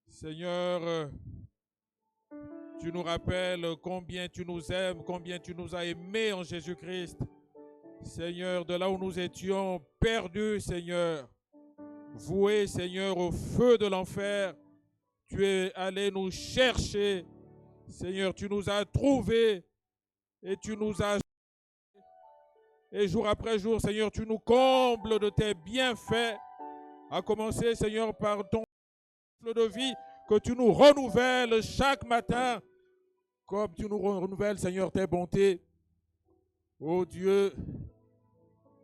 Seigneur, tu nous rappelles combien tu nous aimes, combien tu nous as aimés en Jésus-Christ. Seigneur, de là où nous étions perdus, Seigneur, voués, Seigneur, au feu de l'enfer, tu es allé nous chercher. Seigneur, tu nous as trouvés et tu nous as... Et jour après jour, Seigneur, tu nous combles de tes bienfaits, à commencer, Seigneur, par ton souffle de vie, que tu nous renouvelles chaque matin, comme tu nous renouvelles, Seigneur, tes bontés. Oh Dieu,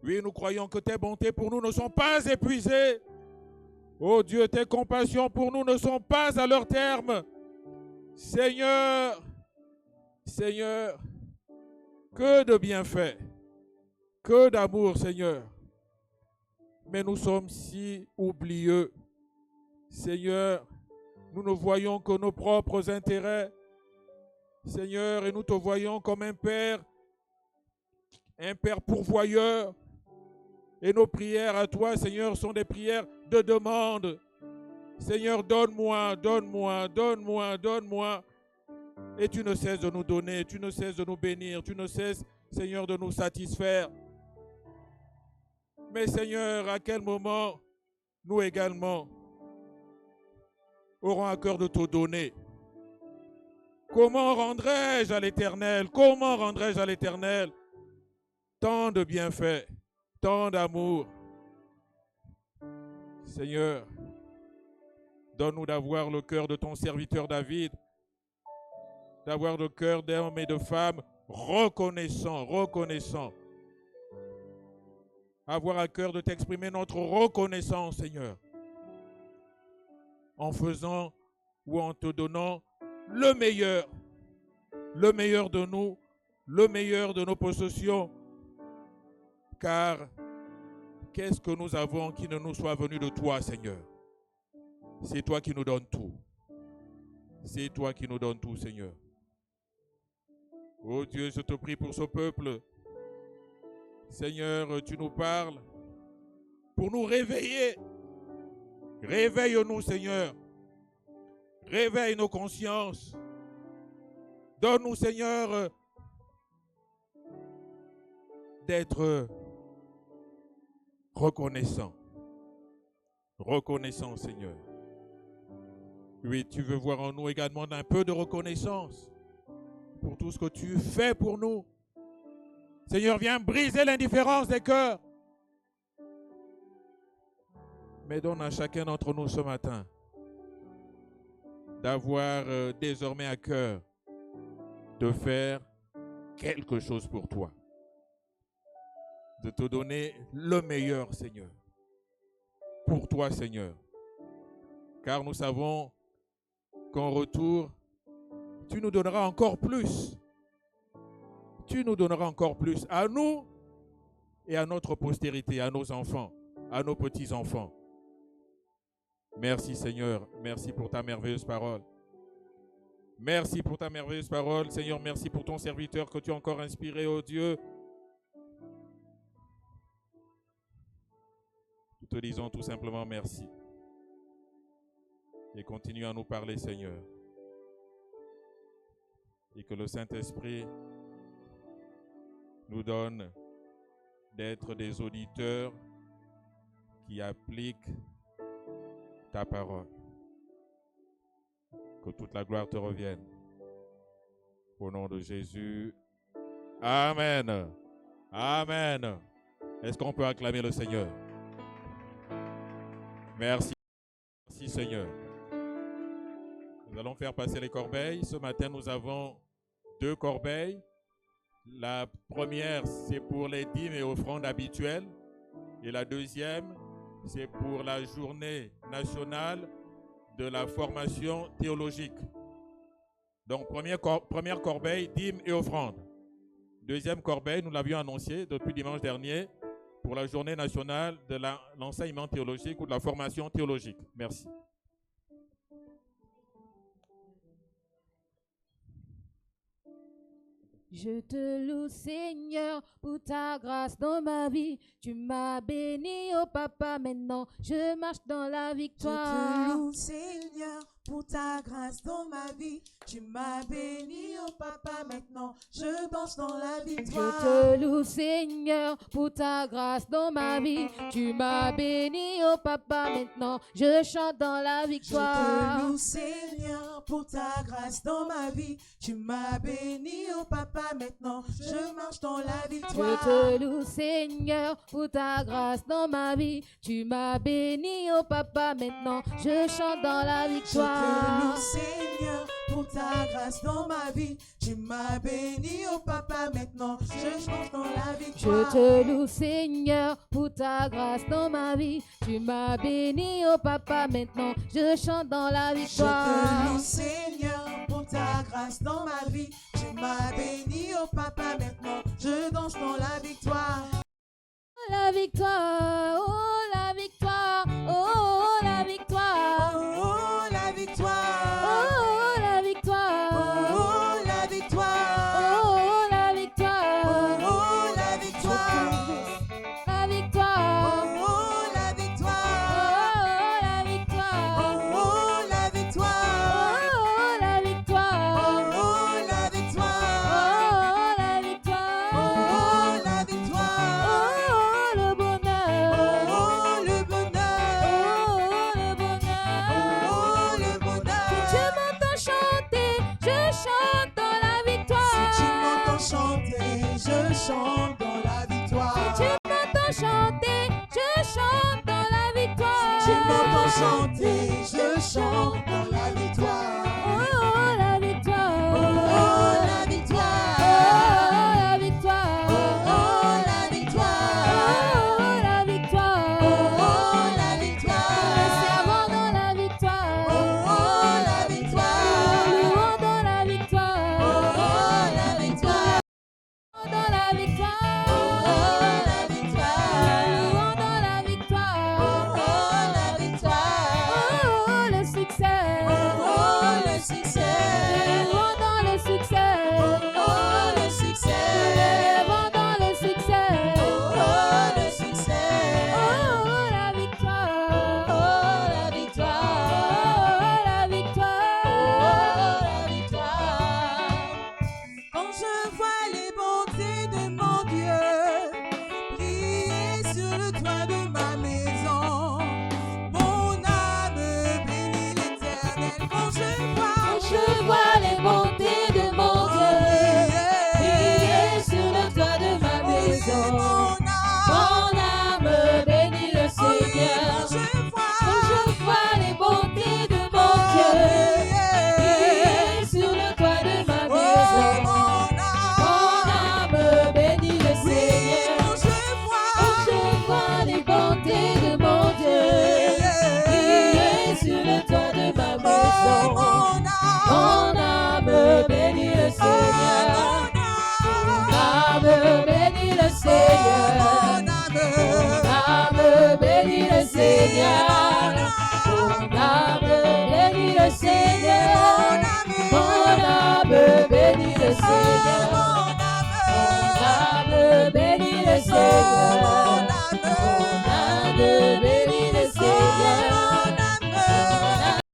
oui, nous croyons que tes bontés pour nous ne sont pas épuisées. Oh Dieu, tes compassions pour nous ne sont pas à leur terme. Seigneur, Seigneur, que de bienfaits, que d'amour, Seigneur. Mais nous sommes si oublieux. Seigneur, nous ne voyons que nos propres intérêts. Seigneur, et nous te voyons comme un Père pourvoyeur. Et nos prières à toi, Seigneur, sont des prières de demande. Seigneur, donne-moi, donne-moi, donne-moi, donne-moi. Et tu ne cesses de nous donner, tu ne cesses de nous bénir, tu ne cesses, Seigneur, de nous satisfaire. Mais Seigneur, à quel moment nous également aurons à cœur de te donner? Comment rendrai-je à l'Éternel? Comment rendrai-je à l'Éternel tant de bienfaits, tant d'amour? Seigneur, donne-nous d'avoir le cœur de ton serviteur David, d'avoir le cœur d'hommes et de femmes reconnaissants, reconnaissants. Avoir à cœur de t'exprimer notre reconnaissance, Seigneur, en faisant ou en te donnant le meilleur de nous, le meilleur de nos possessions, car qu'est-ce que nous avons qui ne nous soit venu de toi, Seigneur? C'est toi qui nous donnes tout. C'est toi qui nous donnes tout, Seigneur. Oh Dieu, je te prie pour ce peuple. Seigneur, tu nous parles pour nous réveiller. Réveille-nous, Seigneur. Réveille nos consciences. Donne-nous, Seigneur, d'être reconnaissants. Reconnaissance, Seigneur. Oui, tu veux voir en nous également un peu de reconnaissance pour tout ce que tu fais pour nous. Seigneur, viens briser l'indifférence des cœurs. Mais donne à chacun d'entre nous ce matin d'avoir désormais à cœur de faire quelque chose pour toi. De te donner le meilleur, Seigneur. Pour toi, Seigneur. Car nous savons qu'en retour, tu nous donneras encore plus. Tu nous donneras encore plus à nous et à notre postérité, à nos enfants, à nos petits-enfants. Merci Seigneur, merci pour ta merveilleuse parole. Merci pour ta merveilleuse parole. Seigneur, merci pour ton serviteur que tu as encore inspiré, oh Dieu. Nous te disons tout simplement merci. Et continue à nous parler, Seigneur. Et que le Saint-Esprit nous donne d'être des auditeurs qui appliquent ta parole. Que toute la gloire te revienne. Au nom de Jésus. Amen. Amen. Est-ce qu'on peut acclamer le Seigneur? Merci. Merci Seigneur. Nous allons faire passer les corbeilles. Ce matin, nous avons 2 corbeilles. La première, c'est pour les dîmes et offrandes habituelles. Et la deuxième, c'est pour la journée nationale de la formation théologique. Donc, première corbeille, dîmes et offrandes. Deuxième corbeille, nous l'avions annoncé depuis dimanche dernier, pour la journée nationale de l'enseignement théologique ou de la formation théologique. Merci. Je te loue, Seigneur, pour ta grâce dans ma vie. Tu m'as béni, oh Papa, maintenant je marche dans la victoire. Je te loue, Seigneur, pour ta grâce dans ma vie. Tu m'as béni, oh Papa, maintenant je danse dans la victoire. Je te loue, Seigneur, pour ta grâce dans ma vie. Tu m'as béni, oh Papa, maintenant je chante dans la victoire. Je te loue, Seigneur, pour ta grâce dans ma vie. Tu m'as béni, oh Papa, maintenant je marche dans la victoire. Je te loue, Seigneur, pour ta grâce dans ma vie. Tu m'as béni, oh Papa, maintenant je chante dans la victoire. Je te loue, Seigneur, pour ta grâce dans ma vie. Tu m'as béni, oh Papa, maintenant je chante dans la victoire. Je te loue, Seigneur, pour ta grâce dans ma vie. Tu m'as béni, oh Papa, maintenant je chante dans la victoire. Je te loue, Seigneur, pour ta grâce dans ma vie. Tu m'as béni, oh Papa, maintenant je danse dans la victoire. La victoire, oh la victoire, oh la victoire, Oh la victoire, oh la victoire, oh la victoire, oh la victoire, oh la victoire, la victoire, oh la victoire, oh la victoire, oh la victoire, oh la victoire, oh la victoire, oh la victoire, oh la victoire, oh le bonheur, oh le bonheur, oh le bonheur. oh le bonheur. Si tu m'entends chanter, je chante dans la victoire. Si tu m'entends chanter, je chante dans la victoire. Si tu m'entends chanter, je chante dans la victoire. Tu m'entends chanter, je chante dans